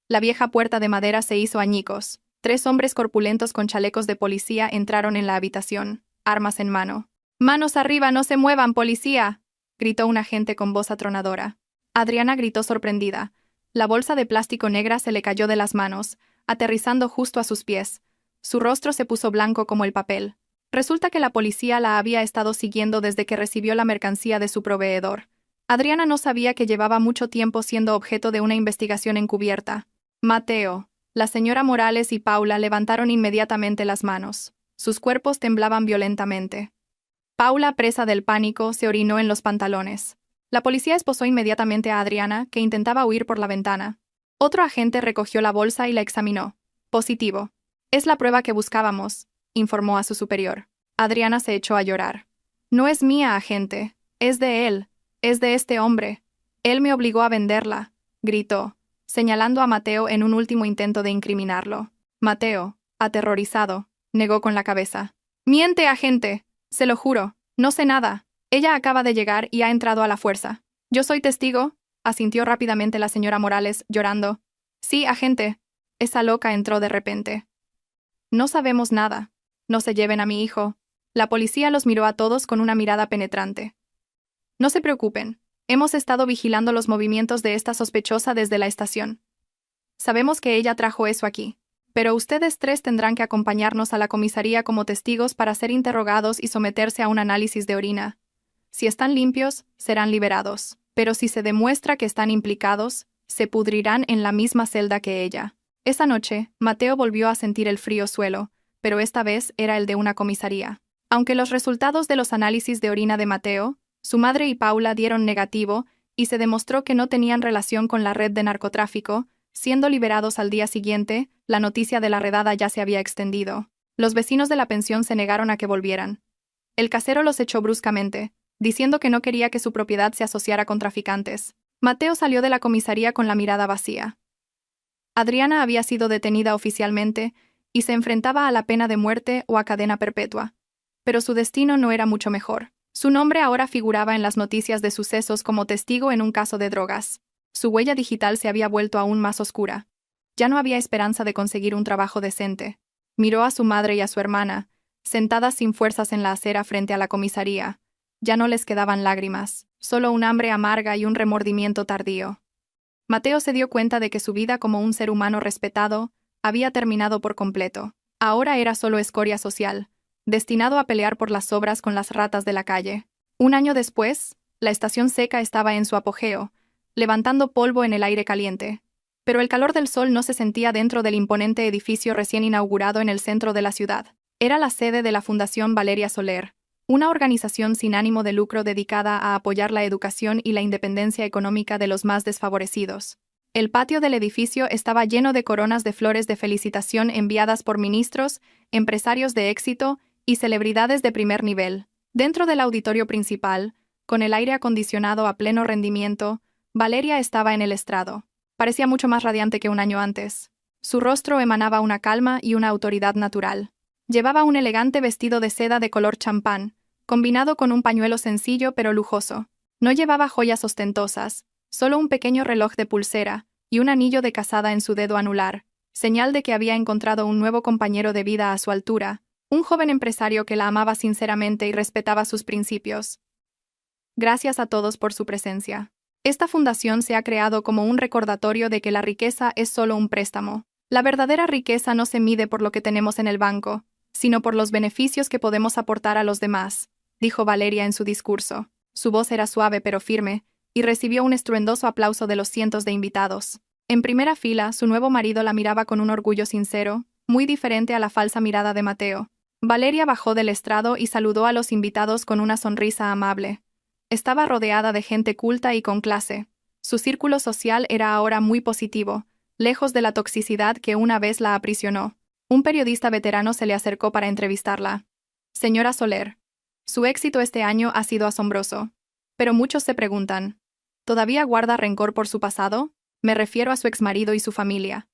A: La vieja puerta de madera se hizo añicos. 3 hombres corpulentos con chalecos de policía entraron en la habitación, armas en mano. «¡Manos arriba, no se muevan, policía!», gritó un agente con voz atronadora. Adriana gritó sorprendida. La bolsa de plástico negra se le cayó de las manos, aterrizando justo a sus pies. Su rostro se puso blanco como el papel. Resulta que la policía la había estado siguiendo desde que recibió la mercancía de su proveedor. Adriana no sabía que llevaba mucho tiempo siendo objeto de una investigación encubierta. Mateo, la señora Morales y Paula levantaron inmediatamente las manos. Sus cuerpos temblaban violentamente. Paula, presa del pánico, se orinó en los pantalones. La policía esposó inmediatamente a Adriana, que intentaba huir por la ventana. Otro agente recogió la bolsa y la examinó. «Positivo. Es la prueba que buscábamos», informó a su superior. Adriana se echó a llorar. «No es mía, agente. Es de él. Es de este hombre. Él me obligó a venderla», gritó, señalando a Mateo en un último intento de incriminarlo. Mateo, aterrorizado, negó con la cabeza. «Miente, agente. Se lo juro. No sé nada. Ella acaba de llegar y ha entrado a la fuerza. Yo soy testigo, asintió rápidamente la señora Morales, llorando. Sí, agente. Esa loca entró de repente. No sabemos nada. No se lleven a mi hijo. La policía los miró a todos con una mirada penetrante. No se preocupen. Hemos estado vigilando los movimientos de esta sospechosa desde la estación. Sabemos que ella trajo eso aquí. Pero ustedes tres tendrán que acompañarnos a la comisaría como testigos para ser interrogados y someterse a un análisis de orina. Si están limpios, serán liberados. Pero si se demuestra que están implicados, se pudrirán en la misma celda que ella. Esa noche, Mateo volvió a sentir el frío suelo, pero esta vez era el de una comisaría. Aunque los resultados de los análisis de orina de Mateo, su madre y Paula dieron negativo y se demostró que no tenían relación con la red de narcotráfico, siendo liberados al día siguiente, la noticia de la redada ya se había extendido. Los vecinos de la pensión se negaron a que volvieran. El casero los echó bruscamente, diciendo que no quería que su propiedad se asociara con traficantes. Mateo salió de la comisaría con la mirada vacía. Adriana había sido detenida oficialmente y se enfrentaba a la pena de muerte o a cadena perpetua. Pero su destino no era mucho mejor. Su nombre ahora figuraba en las noticias de sucesos como testigo en un caso de drogas. Su huella digital se había vuelto aún más oscura. Ya no había esperanza de conseguir un trabajo decente. Miró a su madre y a su hermana, sentadas sin fuerzas en la acera frente a la comisaría. Ya no les quedaban lágrimas, solo un hambre amarga y un remordimiento tardío. Mateo se dio cuenta de que su vida como un ser humano respetado había terminado por completo. Ahora era solo escoria social, destinado a pelear por las sobras con las ratas de la calle. Un año después, la estación seca estaba en su apogeo, levantando polvo en el aire caliente. Pero el calor del sol no se sentía dentro del imponente edificio recién inaugurado en el centro de la ciudad. Era la sede de la Fundación Valeria Soler, una organización sin ánimo de lucro dedicada a apoyar la educación y la independencia económica de los más desfavorecidos. El patio del edificio estaba lleno de coronas de flores de felicitación enviadas por ministros, empresarios de éxito y celebridades de primer nivel. Dentro del auditorio principal, con el aire acondicionado a pleno rendimiento, Valeria estaba en el estrado. Parecía mucho más radiante que un año antes. Su rostro emanaba una calma y una autoridad natural. Llevaba un elegante vestido de seda de color champán, combinado con un pañuelo sencillo pero lujoso. No llevaba joyas ostentosas, solo un pequeño reloj de pulsera y un anillo de casada en su dedo anular, señal de que había encontrado un nuevo compañero de vida a su altura, un joven empresario que la amaba sinceramente y respetaba sus principios. Gracias a todos por su presencia. Esta fundación se ha creado como un recordatorio de que la riqueza es solo un préstamo. La verdadera riqueza no se mide por lo que tenemos en el banco, sino por los beneficios que podemos aportar a los demás, dijo Valeria en su discurso. Su voz era suave pero firme, y recibió un estruendoso aplauso de los cientos de invitados. En primera fila, su nuevo marido la miraba con un orgullo sincero, muy diferente a la falsa mirada de Mateo. Valeria bajó del estrado y saludó a los invitados con una sonrisa amable. Estaba rodeada de gente culta y con clase. Su círculo social era ahora muy positivo, lejos de la toxicidad que una vez la aprisionó. Un periodista veterano se le acercó para entrevistarla. Señora Soler, su éxito este año ha sido asombroso. Pero muchos se preguntan, ¿todavía guarda rencor por su pasado? Me refiero a su exmarido y su familia.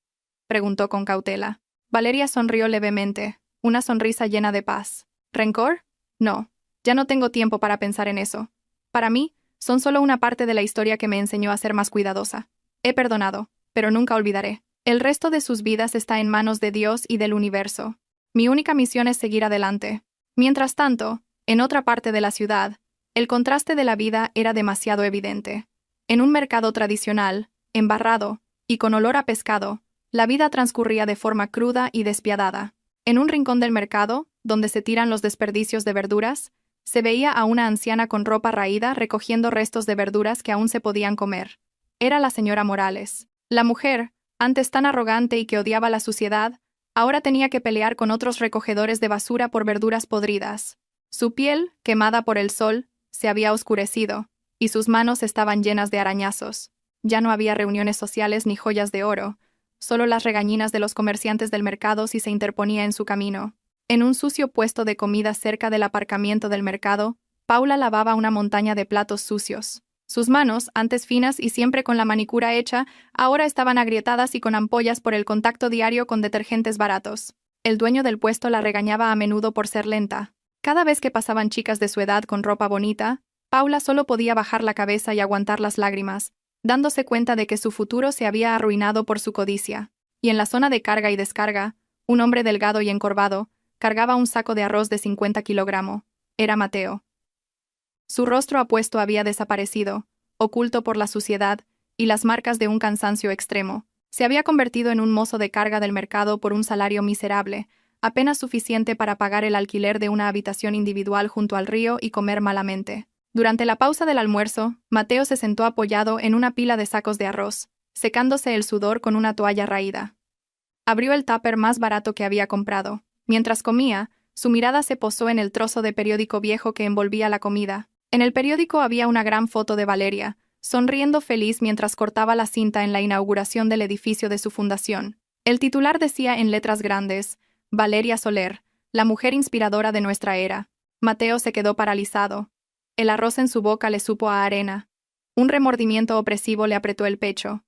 A: Preguntó con cautela. Valeria sonrió levemente, una sonrisa llena de paz. ¿Rencor? No, ya no tengo tiempo para pensar en eso. Para mí, son solo una parte de la historia que me enseñó a ser más cuidadosa. He perdonado, pero nunca olvidaré. El resto de sus vidas está en manos de Dios y del universo. Mi única misión es seguir adelante. Mientras tanto, en otra parte de la ciudad, el contraste de la vida era demasiado evidente. En un mercado tradicional, embarrado y con olor a pescado, la vida transcurría de forma cruda y despiadada. En un rincón del mercado, donde se tiran los desperdicios de verduras, se veía a una anciana con ropa raída recogiendo restos de verduras que aún se podían comer. Era la señora Morales. La mujer, antes tan arrogante y que odiaba la suciedad, ahora tenía que pelear con otros recogedores de basura por verduras podridas. Su piel, quemada por el sol, se había oscurecido, y sus manos estaban llenas de arañazos. Ya no había reuniones sociales ni joyas de oro, solo las regañinas de los comerciantes del mercado si se interponía en su camino. En un sucio puesto de comida cerca del aparcamiento del mercado, Paula lavaba una montaña de platos sucios. Sus manos, antes finas y siempre con la manicura hecha, ahora estaban agrietadas y con ampollas por el contacto diario con detergentes baratos. El dueño del puesto la regañaba a menudo por ser lenta. Cada vez que pasaban chicas de su edad con ropa bonita, Paula solo podía bajar la cabeza y aguantar las lágrimas, dándose cuenta de que su futuro se había arruinado por su codicia. Y en la zona de carga y descarga, un hombre delgado y encorvado cargaba un saco de arroz de 50 kilogramos. Era Mateo. Su rostro apuesto había desaparecido, oculto por la suciedad y las marcas de un cansancio extremo. Se había convertido en un mozo de carga del mercado por un salario miserable, apenas suficiente para pagar el alquiler de una habitación individual junto al río y comer malamente. Durante la pausa del almuerzo, Mateo se sentó apoyado en una pila de sacos de arroz, secándose el sudor con una toalla raída. Abrió el tupper más barato que había comprado. Mientras comía, su mirada se posó en el trozo de periódico viejo que envolvía la comida. En el periódico había una gran foto de Valeria, sonriendo feliz mientras cortaba la cinta en la inauguración del edificio de su fundación. El titular decía en letras grandes: Valeria Soler, la mujer inspiradora de nuestra era. Mateo se quedó paralizado. El arroz en su boca le supo a arena. Un remordimiento opresivo le apretó el pecho.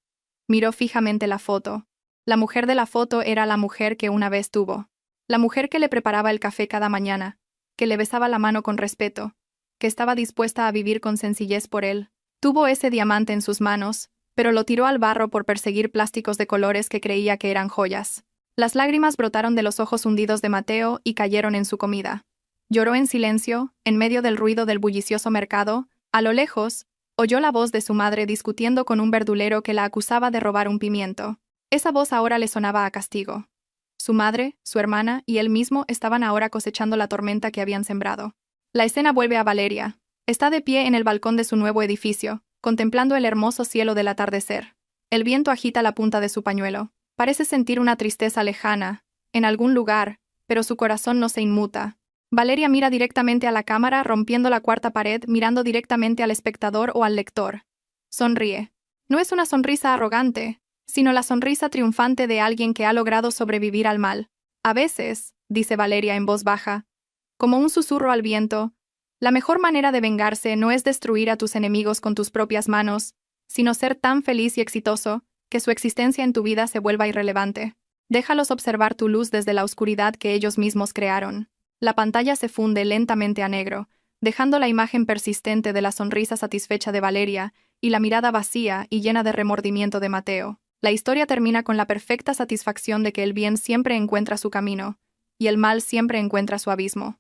A: Miró fijamente la foto. La mujer de la foto era la mujer que una vez tuvo. La mujer que le preparaba el café cada mañana, que le besaba la mano con respeto, que estaba dispuesta a vivir con sencillez por él. Tuvo ese diamante en sus manos, pero lo tiró al barro por perseguir plásticos de colores que creía que eran joyas. Las lágrimas brotaron de los ojos hundidos de Mateo y cayeron en su comida. Lloró en silencio, en medio del ruido del bullicioso mercado. A lo lejos, oyó la voz de su madre discutiendo con un verdulero que la acusaba de robar un pimiento. Esa voz ahora le sonaba a castigo. Su madre, su hermana y él mismo estaban ahora cosechando la tormenta que habían sembrado. La escena vuelve a Valeria. Está de pie en el balcón de su nuevo edificio, contemplando el hermoso cielo del atardecer. El viento agita la punta de su pañuelo. Parece sentir una tristeza lejana, en algún lugar, pero su corazón no se inmuta. Valeria mira directamente a la cámara, rompiendo la cuarta pared, mirando directamente al espectador o al lector. Sonríe. No es una sonrisa arrogante, sino la sonrisa triunfante de alguien que ha logrado sobrevivir al mal. A veces, dice Valeria en voz baja, como un susurro al viento, la mejor manera de vengarse no es destruir a tus enemigos con tus propias manos, sino ser tan feliz y exitoso que su existencia en tu vida se vuelva irrelevante. Déjalos observar tu luz desde la oscuridad que ellos mismos crearon. La pantalla se funde lentamente a negro, dejando la imagen persistente de la sonrisa satisfecha de Valeria y la mirada vacía y llena de remordimiento de Mateo. La historia termina con la perfecta satisfacción de que el bien siempre encuentra su camino, y el mal siempre encuentra su abismo.